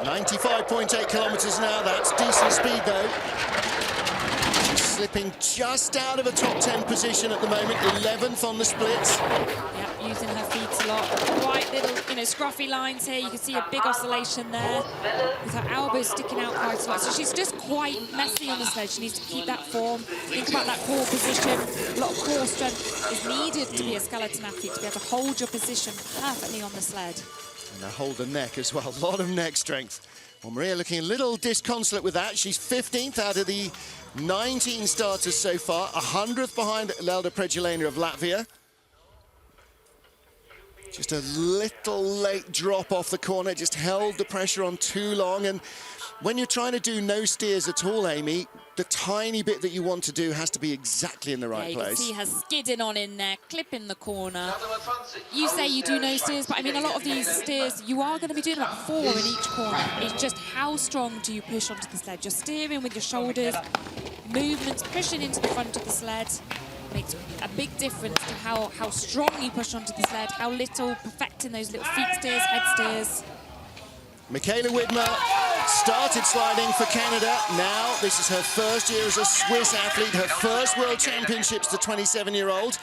95.8 kilometres an hour. That's decent speed though. She's slipping just out of a top 10 position at the moment, 11th on the splits. Yeah, using her feet a lot. Quite little, scruffy lines here. You can see a big oscillation there with her elbows sticking out quite a lot. So she's just quite messy on the sled. She needs to keep that form. Think about that core position. A lot of core strength is needed to be a skeleton athlete, to be able to hold your position perfectly on the sled. And hold the neck as well. A lot of neck strength. Well, Maria looking a little disconsolate with that. She's 15th out of the 19 starters so far, 100th behind Lelda Predjelena of Latvia. Just a little late drop off the corner, just held the pressure on too long. And when you're trying to do no steers at all, Amy, the tiny bit that you want to do has to be exactly in the right place. You can see her skidding on in there, clipping the corner. You say you do no steers, but I mean, a lot of these steers, you are going to be doing about 4 in each corner. It's just how strong do you push onto the sled? You're steering with your shoulders, movements, pushing into the front of the sled. Makes a big difference to how strong you push onto the sled, how little, perfecting those little feet steers, head steers. Michaela Widmer started sliding for Canada. Now, this is her first year as a Swiss athlete, her first World Championships, the 27-year-old.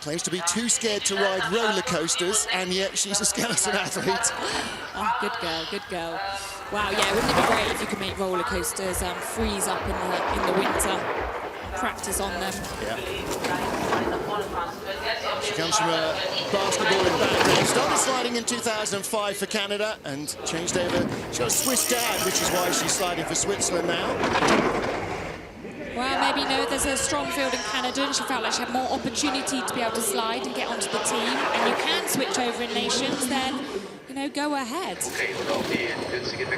Claims to be too scared to ride roller coasters, and yet she's a skeleton athlete. Oh, good girl, good girl. Wow, yeah, wouldn't it be great if you could make roller coasters freeze up in the winter? Practice on them. Yeah. She comes from a basketballing background. Started sliding in 2005 for Canada and changed over. She's got a Swiss dad, which is why she's sliding for Switzerland now. Well, maybe there's a strong field in Canada and she felt like she had more opportunity to be able to slide and get onto the team. And you can switch over in nations, then, go ahead.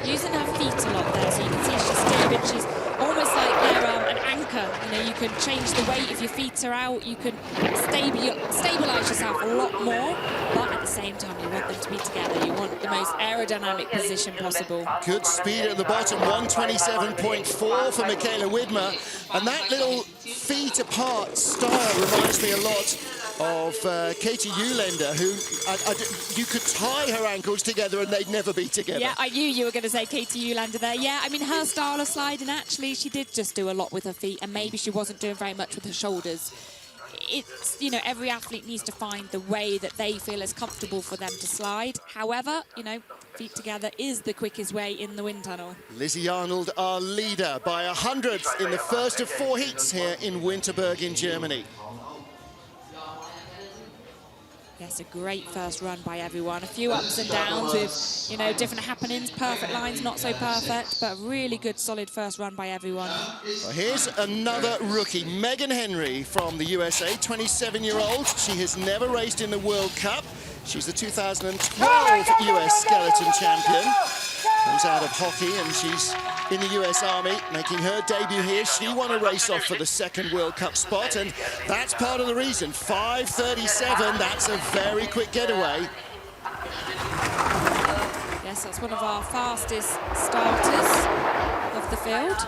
Using her feet a lot there, so you can see she's steering. She's almost like they're an anchor. You can change the weight if your feet are out. You can stabilize yourself a lot more, but at the same time, you want them to be together. You want the most aerodynamic position possible. Good speed at the bottom, 127.4 for Michaela Widmer. And that little feet apart style reminds me a lot of Katie Eulander, who you could tie her ankles together and they'd never be together. Yeah, I knew you were going to say Katie Eulander there. Yeah, I mean, her style of sliding, actually, she did just do a lot with her feet, and maybe she wasn't doing very much with her shoulders. It's, every athlete needs to find the way that they feel is comfortable for them to slide. However, feet together is the quickest way in the wind tunnel. Lizzie Arnold, our leader, by 100th in the first of 4 heats here in Winterberg in Germany. Yes, a great first run by everyone. A few ups and downs with, different happenings, perfect lines, not so perfect, but a really good, solid first run by everyone. Well, here's another rookie, Megan Henry from the USA, 27-year-old. She has never raced in the World Cup. She's the 2012 US skeleton champion. Comes out of hockey and she's in the US Army, making her debut here. She won a race off for the 2nd World Cup spot, and that's part of the reason. 5:37, that's a very quick getaway. Yes, that's one of our fastest starters of the field.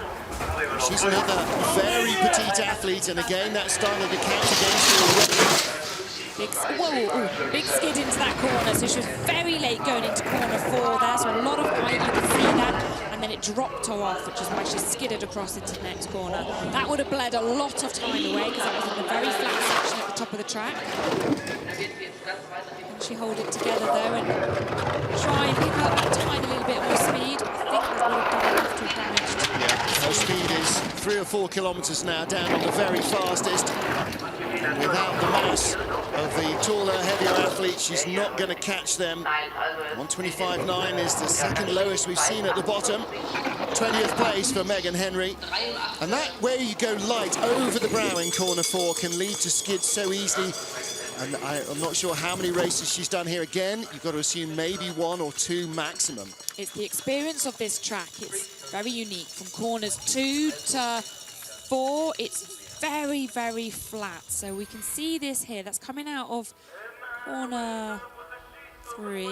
She's another very petite athlete, and again, that's starting to count against her. Big skid into that corner, so she was very late going into corner 4 there, so a lot of height, you can see that, and then it dropped her off, which is why she skidded across into the next corner. That would have bled a lot of time away, because that was in a very flat section at the top of the track. And she hold it together, though, and try and pick up a tiny little bit more speed. I think that would have done enough to have damaged. Yeah, her speed is 3 or 4 kilometres now, down on the very fastest. Without the mass of the taller, heavier athlete, she's not going to catch them. 125.9 is the 2nd lowest we've seen at the bottom. 20th place for Megan Henry. And that, where you go light over the brow in corner 4, can lead to skids so easily. And I'm not sure how many races she's done here. Again, you've got to assume maybe 1 or 2 maximum. It's the experience of this track. It's very unique. From corners 2 to 4, it's very, very flat. So we can see this here. That's coming out of corner 3.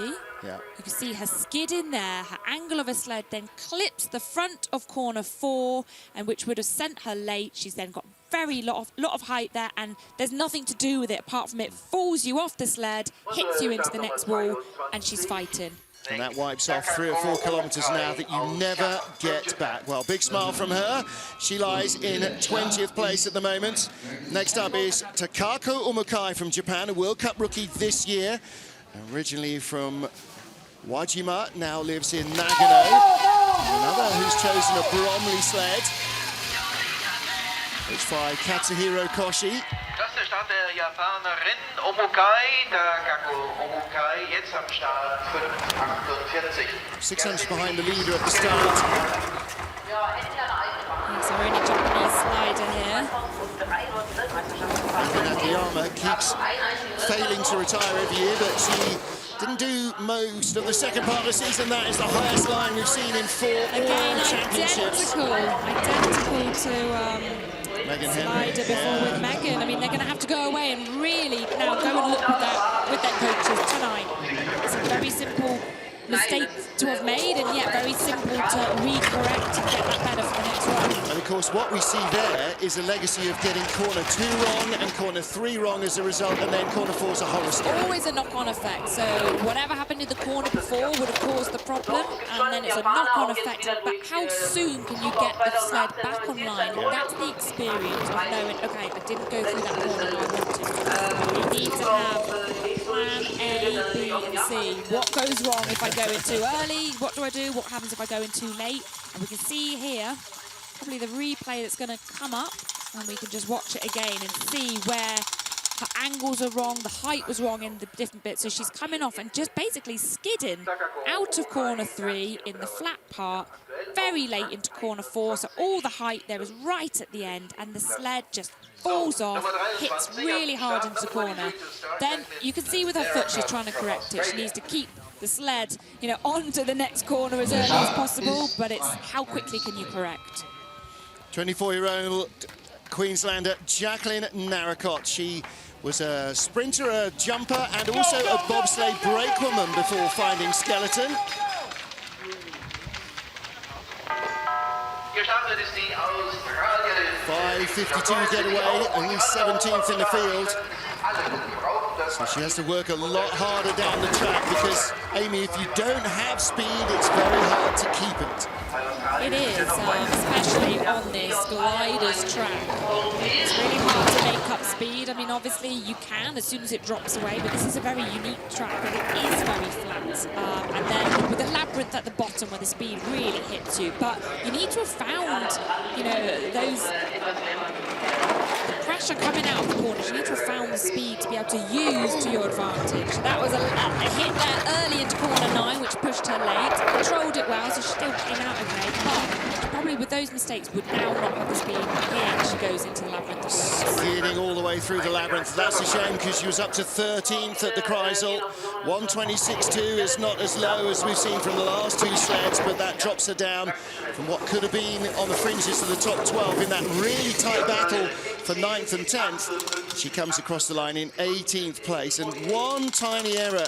Yeah. You can see her skid in there. Her angle of her sled then clips the front of corner 4, and which would have sent her late. She's then got lot of height there, and there's nothing to do with it apart from it falls you off the sled, hits you into the next wall, and she's fighting. And that wipes off 3 or 4 kilometres now that you never get back. Well, big smile from her. She lies in 20th place at the moment. Next up is Takako Umukai from Japan, a World Cup rookie this year. Originally from Wajima, now lives in Nagano. Another who's chosen a Bromley sled. It's by Katsuhiro Koshi. Das ist der Start der Japanerin Umukai, Takako Umukai, jetzt am Start 5:48. 6 tenths behind the leader at the start. It's our only Japanese slider here. Nakayama keeps failing to retire every year, but she didn't do most of the second part of the season. That is the highest line we've seen in 4 Again, championships. identical to Megan slider Henry. before with Megan. I mean, they're going to have to go away and really now go and look with their coaches tonight. It's a very simple mistake to have made, and yet very simple to re-correct and get that better for the next run. And of course, what we see there is a legacy of getting corner 2 wrong and corner 3 wrong as a result, and then corner 4's a horror story. Always a knock-on effect. So whatever happened in the corner before would have caused the problem, and then it's a knock-on effect. But how soon can you get the sled back online? And that's the experience of knowing, okay, I didn't go through that corner, I want to. You need to have plan A, B, and C. What goes wrong if I go in too early? What do I do? What happens if I go in too late? And we can see here, probably the replay that's going to come up, and we can just watch it again and see where her angles are wrong, the height was wrong in the different bits. So she's coming off and just basically skidding out of corner 3 in the flat part, very late into corner 4. So all the height there is right at the end, and the sled just falls off, hits really hard into the corner. Then you can see with her foot she's trying to correct it. She needs to keep the sled, you know, onto the next corner as early as possible, but it's how quickly can you correct? 24-year-old Queenslander Jacqueline Narracott. She was a sprinter, a jumper, and also a bobsleigh brakewoman before finding skeleton. Hier startet ist die Australierin. 5:52 getaway, only 17th in the field. So she has to work a lot harder down the track because, Amy, if you don't have speed, it's very hard to keep it. It is, especially on this gliders track. It's really hard to make up speed. I mean, obviously you can as soon as it drops away, but this is a very unique track, but it is very flat. And then with the labyrinth at the bottom where the speed really hits you. But you need to have found, you know, the pressure coming out of the corners. You need to have found the speed to be able to use to your advantage. That was a hit there early into corner 9, which pushed her late. Controlled it well, so she still came out okay. But she probably, with those mistakes, would now not have the speed here as she goes into the labyrinth. Skidding all the way through the labyrinth. That's a shame because she was up to 13th at the Kreisel. 1:26.2 is not as low as we've seen from the last 2 sleds, but that drops her down from what could have been on the fringes of the top 12 in that really tight battle for 9th and 10th. She comes across the line in 18th place, and one tiny error.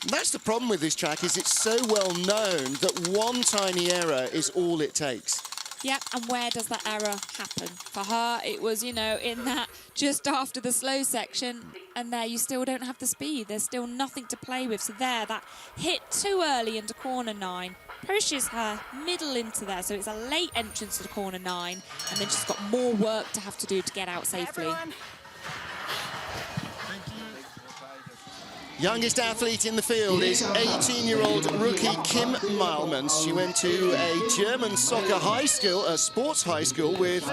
That's the problem with this track, is it's so well known that one tiny error is all it takes. Yeah, and where does that error happen? For her, it was, you know, in that just after the slow section, and there you still don't have the speed. There's still nothing to play with. So there, that hit too early into corner 9, pushes her middle into there. So it's a late entrance to corner 9, and then she's got more work to have to do to get out safely. Youngest athlete in the field is 18-year-old rookie Kim Meilmans. She went to a German soccer high school, a sports high school, with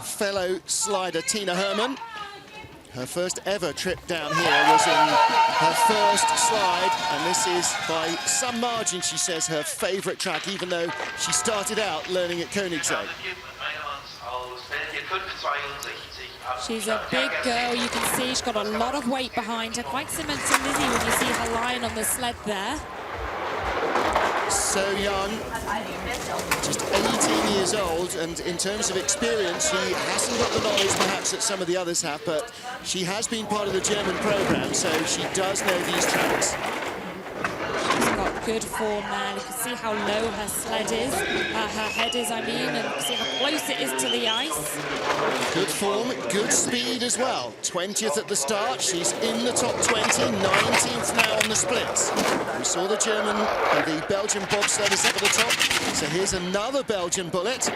fellow slider Tina Hermann. Her first ever trip down here was in her first slide, and this is by some margin, she says, her favourite track, even though she started out learning at Koenigsegg. She's a big girl, you can see she's got a lot of weight behind her, quite similar to Lizzie when you see her lying on the sled there. So young, just 18 years old, and in terms of experience, she hasn't got the knowledge perhaps that some of the others have, but she has been part of the German program, so she does know these tracks. She's got good form there. You can see how low her sled is, her head is, I mean, and you can see how close it is to the ice. Good form, good speed as well. 20th at the start, she's in the top 20, 19th now on the splits. We saw the German and the Belgian bobsleighers up at the top, so here's another Belgian bullet.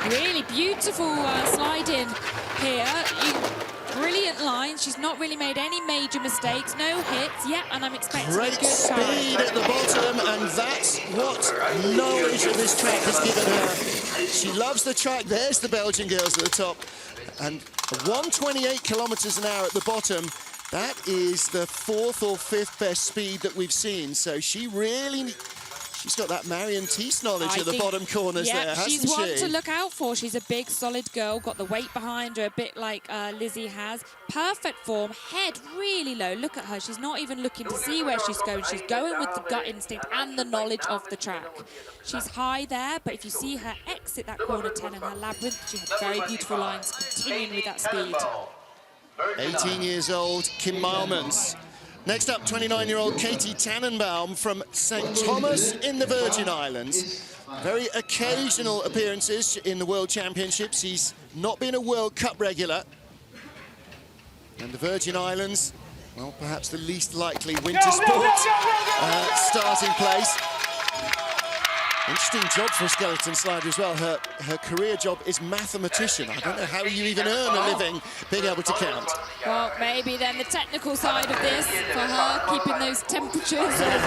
Really beautiful slide-in here. Brilliant lines. She's not really made any major mistakes. No hits. Yeah, and I'm expecting Great a good speed time. at the bottom, and that's what knowledge of this track has given her. She loves the track. There's the Belgian girls at the top. And 128 kilometers an hour at the bottom. That is the 4th or 5th best speed that we've seen. So she's got that Marion Thies knowledge at the bottom corners there, hasn't she? She's one to look out for. She's a big, solid girl, got the weight behind her, a bit like Lizzie has. Perfect form, head really low. Look at her. She's not even looking to see where she's going. She's going with the gut instinct and the knowledge of the track. She's high there, but if you see her exit that corner 10 in her labyrinth, she had very beautiful lines, continuing with that speed. 18 years old, Kim Malmans. Next up, 29-year-old Katie Tannenbaum from St. Thomas in the Virgin Islands. Very occasional appearances in the World Championships. She's not been a World Cup regular. And the Virgin Islands, well, perhaps the least likely winter sports starting place. Interesting job for a skeleton slider as well. Her career job is mathematician. I don't know how you even earn a living being able to count. Well, maybe then the technical side of this for her, keeping those temperatures of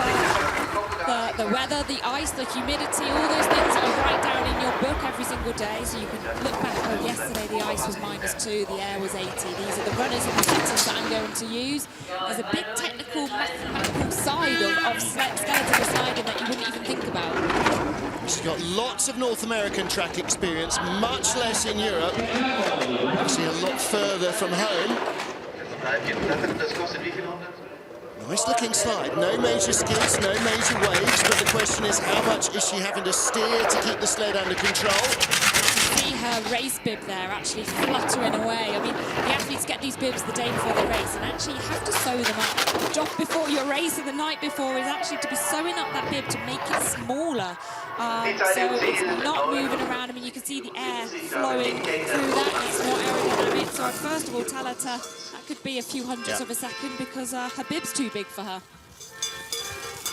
the weather, the ice, the humidity, all those things that are right down in your book every single day. So you can look back, oh, yesterday the ice was -2, the air was 80. These are the runners and the setters that I'm going to use. There's a big technical, mathematical side of skeleton sliding that you wouldn't even think about. She's got lots of North American track experience, much less in Europe. Actually, a lot further from home. Nice looking slide. No major skids, no major waves, but the question is how much is she having to steer to keep the sled under control? See her race bib there actually fluttering away. I mean, the athletes get these bibs the day before the race, and actually you have to sew them up. The job before your race and the night before is actually to be sewing up that bib to make it smaller. So it's not moving around. I mean, you can see the air flowing through that, and it's more aerodynamic. So I'd first of all tell her that could be a few hundredths of a second because her bib's too big for her.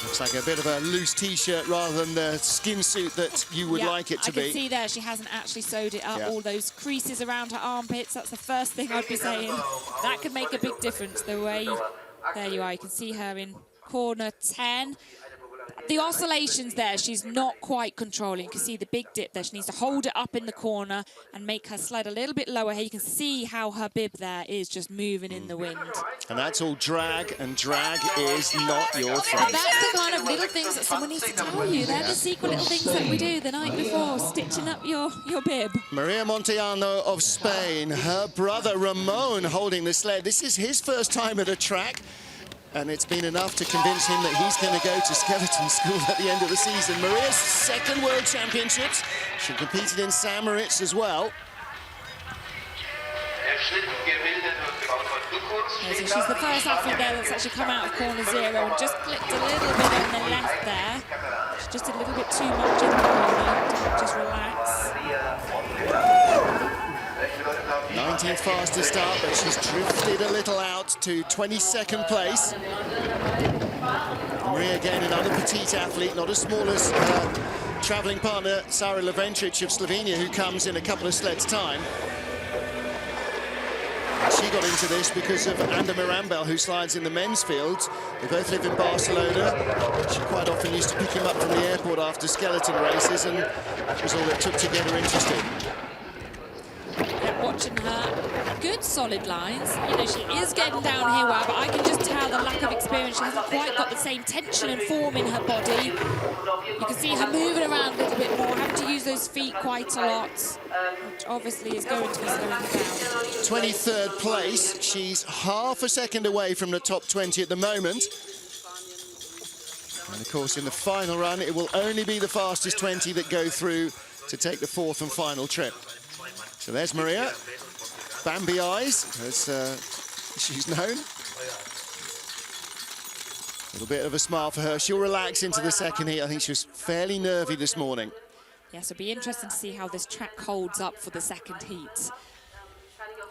Looks like a bit of a loose T-shirt rather than the skin suit that you would like it to be. I can see there she hasn't actually sewed it up. All those creases around her armpits, that's the first thing I'd be saying. That could make a big difference. The way, there you are, you can see her in corner 10. The oscillations there, she's not quite controlling. You can see the big dip there. She needs to hold it up in the corner and make her sled a little bit lower here. You can see how her bib there is just moving in the wind. And that's all drag, and drag is not your friend. But that's the kind of little things that someone needs to tell you. They're the secret little things that we do the night before, stitching up your bib. Maria Montellano of Spain, her brother Ramon holding the sled. This is his first time at a track. And it's been enough to convince him that he's going to go to skeleton school at the end of the season. Maria's second World Championships. She competed in St. Moritz as well. So she's the first athlete there that's actually come out of corner 0 and just clipped a little bit on the left there. She's just a little bit too much in the corner. Just relax. 19th fastest start, but she's drifted a little out to 22nd place. Maria again, another petite athlete, not as small as travelling partner Sara Levenčić of Slovenia, who comes in a couple of sleds' time. She got into this because of Anda Mirambel, who slides in the men's field. They both live in Barcelona. She quite often used to pick him up from the airport after skeleton races, and that was all it took to get her interested. Watching her, good solid lines. You know, she is getting down here well, but I can just tell the lack of experience. She hasn't quite got the same tension and form in her body. You can see her moving around a little bit more, having to use those feet quite a lot, which obviously is going to be slowing her down. 23rd place. She's half a second away from the top 20 at the moment. And of course, in the final run, it will only be the fastest 20 that go through to take the 4th and final trip. So there's Maria, Bambi Eyes, as she's known. A little bit of a smile for her. She'll relax into the second heat. I think she was fairly nervy this morning. Yes, it'll be interesting to see how this track holds up for the second heat.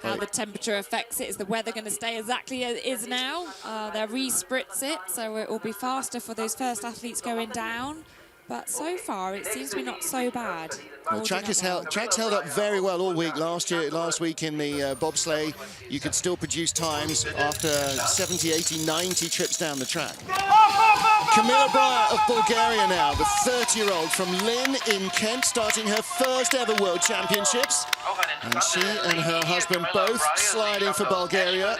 How the temperature affects it. Is the weather going to stay exactly as it is now? They'll re-spritz it, so it will be faster for those first athletes going down. But so far, it seems to be not so bad. Well, track's held up very well all week. Last week in the bobsleigh, you could still produce times after 70, 80, 90 trips down the track. Kamila Bryant of Bulgaria now, the 30-year-old from Lynn in Kent, starting her first ever World Championships. And she and her husband both sliding for Bulgaria.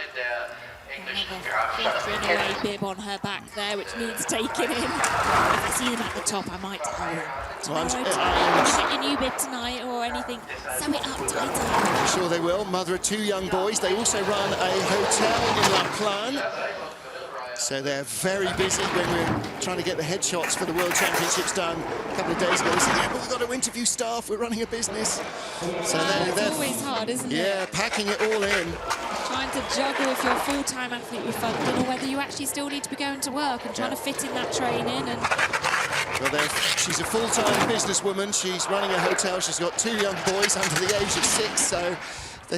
Another away bib on her back there, which needs taking in. If I see them at the top, I might tell her. Tomorrow, get your new bib tonight or anything. Sew it up tighter. I'm sure they will. Mother of 2 young boys. They also run a hotel in La Plagne. So they're very busy when we're trying to get the headshots for the World Championships done a couple of days ago. They said, yeah, but we've got to interview staff. We're running a business. So they're always hard, isn't it? Yeah, packing it all in. Trying to juggle if you're a full-time athlete with funding or whether you actually still need to be going to work and trying to fit in that training. And well, she's a full-time businesswoman. She's running a hotel. She's got 2 young boys under the age of 6. So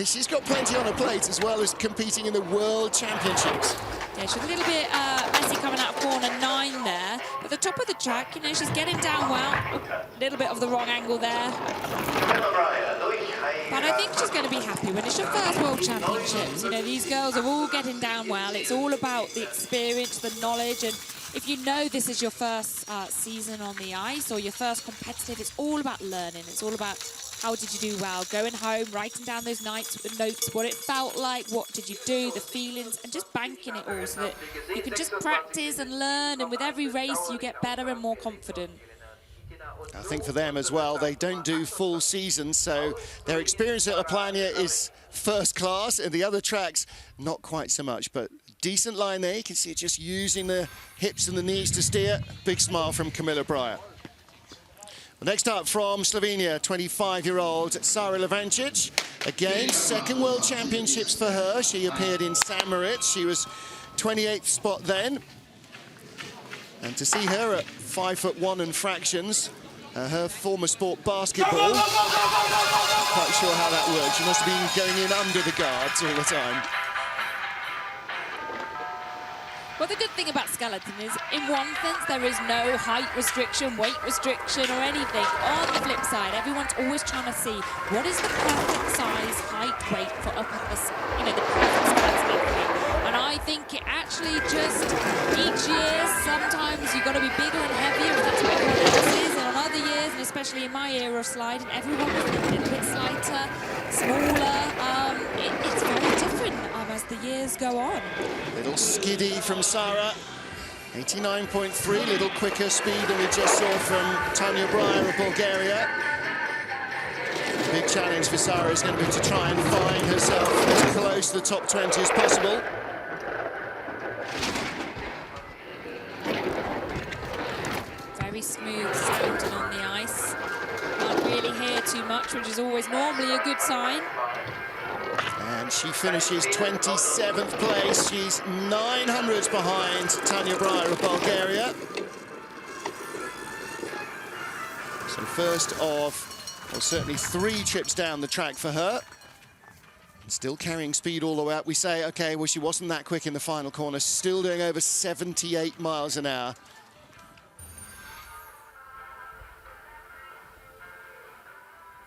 she's got plenty on her plate as well as competing in the World Championships. Yeah, she's a little bit messy coming out of corner 9 there. But the top of the track, you know, she's getting down well. A little bit of the wrong angle there. But I think she's going to be happy when it's your first World Championships. You know, these girls are all getting down well. It's all about the experience, the knowledge. And if you know this is your first season on the ice or your first competitive, it's all about learning. It's all about how did you do well, going home, writing down those notes, what it felt like, what did you do, the feelings, and just banking it all so that you can just practice and learn, and with every race you get better and more confident. I think for them as well, they don't do full seasons, so their experience at La Plagne is first class, and the other tracks, not quite so much, but decent line there. You can see it just using the hips and the knees to steer. Big smile from Kamila Bryant. Next up from Slovenia, 25-year-old Sara Levancic. Again, second World Championships for her. She appeared in San Moritz. She was 28th spot then. And to see her at 5'1" and fractions, her former sport basketball, not quite sure how that works. She must have been going in under the guards all the time. Well, the good thing about skeleton is, in one sense, there is no height restriction, weight restriction, or anything. On the flip side, everyone's always trying to see what is the perfect size, height, weight for the perfect skeleton athlete. And I think it actually just, each year, sometimes you've got to be bigger and heavier, and that's what everyone else is. And on other years, and especially in my era of sliding, everyone was a little bit slighter, smaller. It's very different as the years go on. Little skiddy from Sara. 89.3, little quicker speed than we just saw from Tanya Breyer of Bulgaria. The big challenge for Sara is going to be to try and find herself as close to the top 20 as possible. Very smooth sounding on the ice. Can't really hear too much, which is always normally a good sign. And she finishes 27th place. She's 900s behind Tanya Breyer of Bulgaria. So first of, well, certainly 3 trips down the track for her. Still carrying speed all the way up. We say, okay, well, she wasn't that quick in the final corner. Still doing over 78 miles an hour.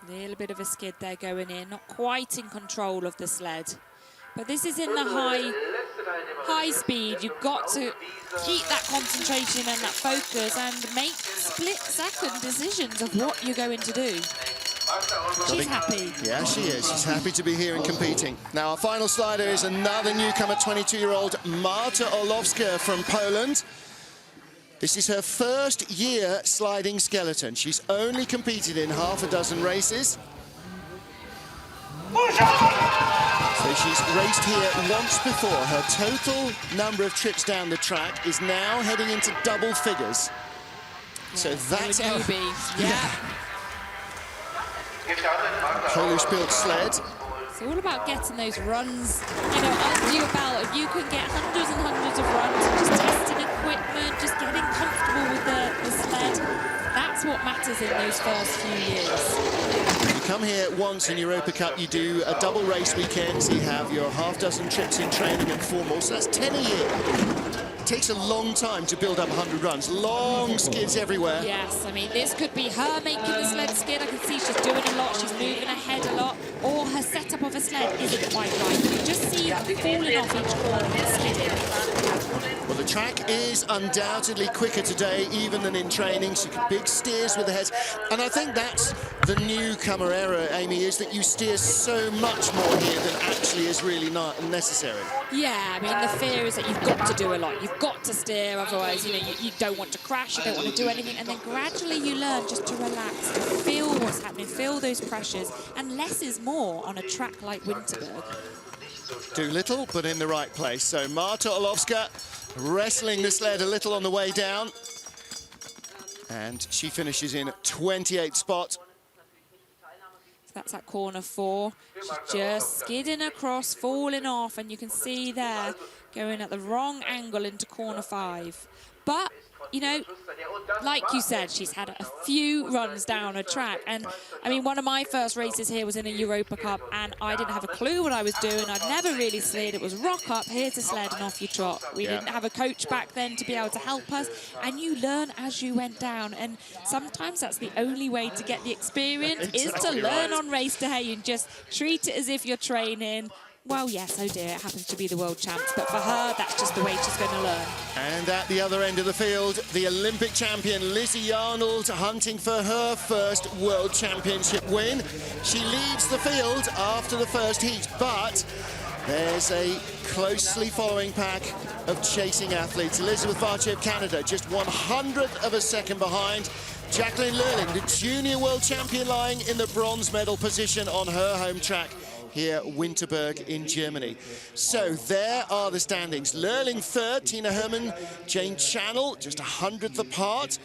A little bit of a skid there going in, not quite in control of the sled. But this is in the high speed. You've got to keep that concentration and that focus and make split-second decisions of what you're going to do. She's happy. Yeah, she is. She's happy to be here and competing. Now, our final slider is another newcomer, 22-year-old Marta Orlowska from Poland. This is her first year sliding skeleton. She's only competed in half a dozen races. So she's raced here once before. Her total number of trips down the track is now heading into double figures. Yeah, so that's how... Yeah. Polish-built sled. It's all about getting those runs, you know, under your belt. If you can get hundreds and hundreds of runs and just testing a quick what matters in those first few years. You come here once in Europa Cup, you do a double race weekend, so you have your half dozen trips in training and 4 more, so that's 10 a year. It takes a long time to build up 100 runs. Long skids everywhere. Yes, I mean, this could be her making the sled skid. I can see she's doing a lot, she's moving ahead a lot, or her setup of a sled isn't quite right. You just see her falling off each corner and skidding. Well, the track is undoubtedly quicker today, even than in training. So big steers with the heads. And I think that's the newcomer era, Amy, is that you steer so much more here than actually is really not necessary. Yeah, I mean, the fear is that you've got to do a lot. You've got to steer, otherwise, you know, you don't want to crash, you don't want to do anything. And then gradually you learn just to relax and feel what's happening, feel those pressures. And less is more on a track like Winterberg. Do little, but in the right place. So Marta Olowska wrestling the sled a little on the way down. And she finishes in 28th spot. That's at corner 4. She's just skidding across, falling off, and you can see there going at the wrong angle into corner 5. But, you know, like you said, she's had a few runs down a track. And, I mean, one of my first races here was in a Europa Cup, and I didn't have a clue what I was doing. I'd never really slid. It was rock up, here's a sled, and off you trot. We didn't have a coach back then to be able to help us, and you learn as you went down. And sometimes that's the only way to get the experience, is to learn on race day and just treat it as if you're training. Well, yes, oh dear, it happens to be the world champs, but for her, that's just the way she's going to learn. And at the other end of the field, the Olympic champion Lizzie Arnold hunting for her first world championship win. She leads the field after the first heat, but there's a closely following pack of chasing athletes. Elizabeth Vathje of Canada, just 100th of a second behind. Jacqueline Lölling, the junior world champion, lying in the bronze medal position on her home track here, Winterberg in Germany. So there are the standings. Lölling 3rd, Tina Hermann, Jane Channel, just 100th apart.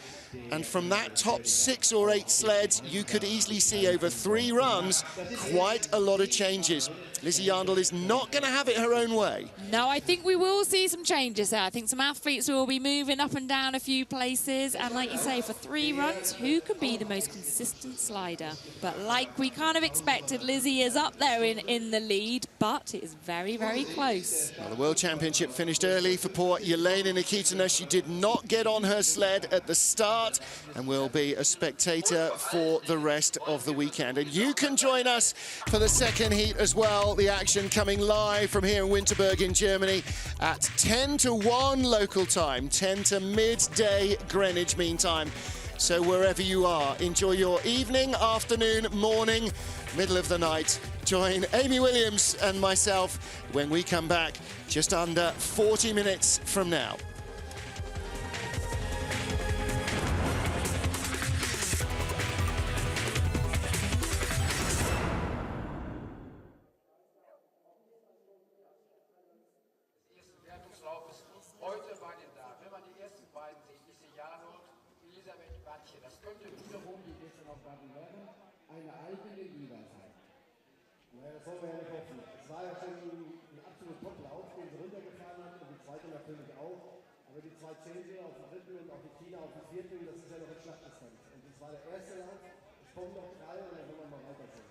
And from that top 6 or 8 sleds, you could easily see over 3 runs quite a lot of changes. Lizzie Arnold is not going to have it her own way. No, I think we will see some changes there. I think some athletes will be moving up and down a few places. And like you say, for 3 runs, who can be the most consistent slider? But like we kind of expected, Lizzie is up there in the lead, but it is very, very close. Well, the World Championship finished early for poor Elena Nikitina. She did not get on her sled at the start and will be a spectator for the rest of the weekend. And you can join us for the second heat as well. The action coming live from here in Winterberg in Germany at 10 to 1 local time, 10 to midday Greenwich Mean Time. So wherever you are, enjoy your evening, afternoon, morning, middle of the night. Join Amy Williams and myself when we come back just under 40 minutes from now. Heute waren da, wenn man die ersten beiden sieht, Lizzie Arnold, Vathje, das könnte wiederum, die gestern auf Baden werden, eine eigene Liga sein. Naja, das wollen wir ja nicht hoffen. Es war ja schon ein absolut Top-Lauf, den sie runtergefahren hat, und die zweite natürlich auch. Aber die 2 Zehntel auf dem 3. und auch die Tina auf dem 4., das ist ja noch ein Schlachtdistanz. Und das war der erste Lauf, es kommen noch 3 und dann können wir mal weitersehen.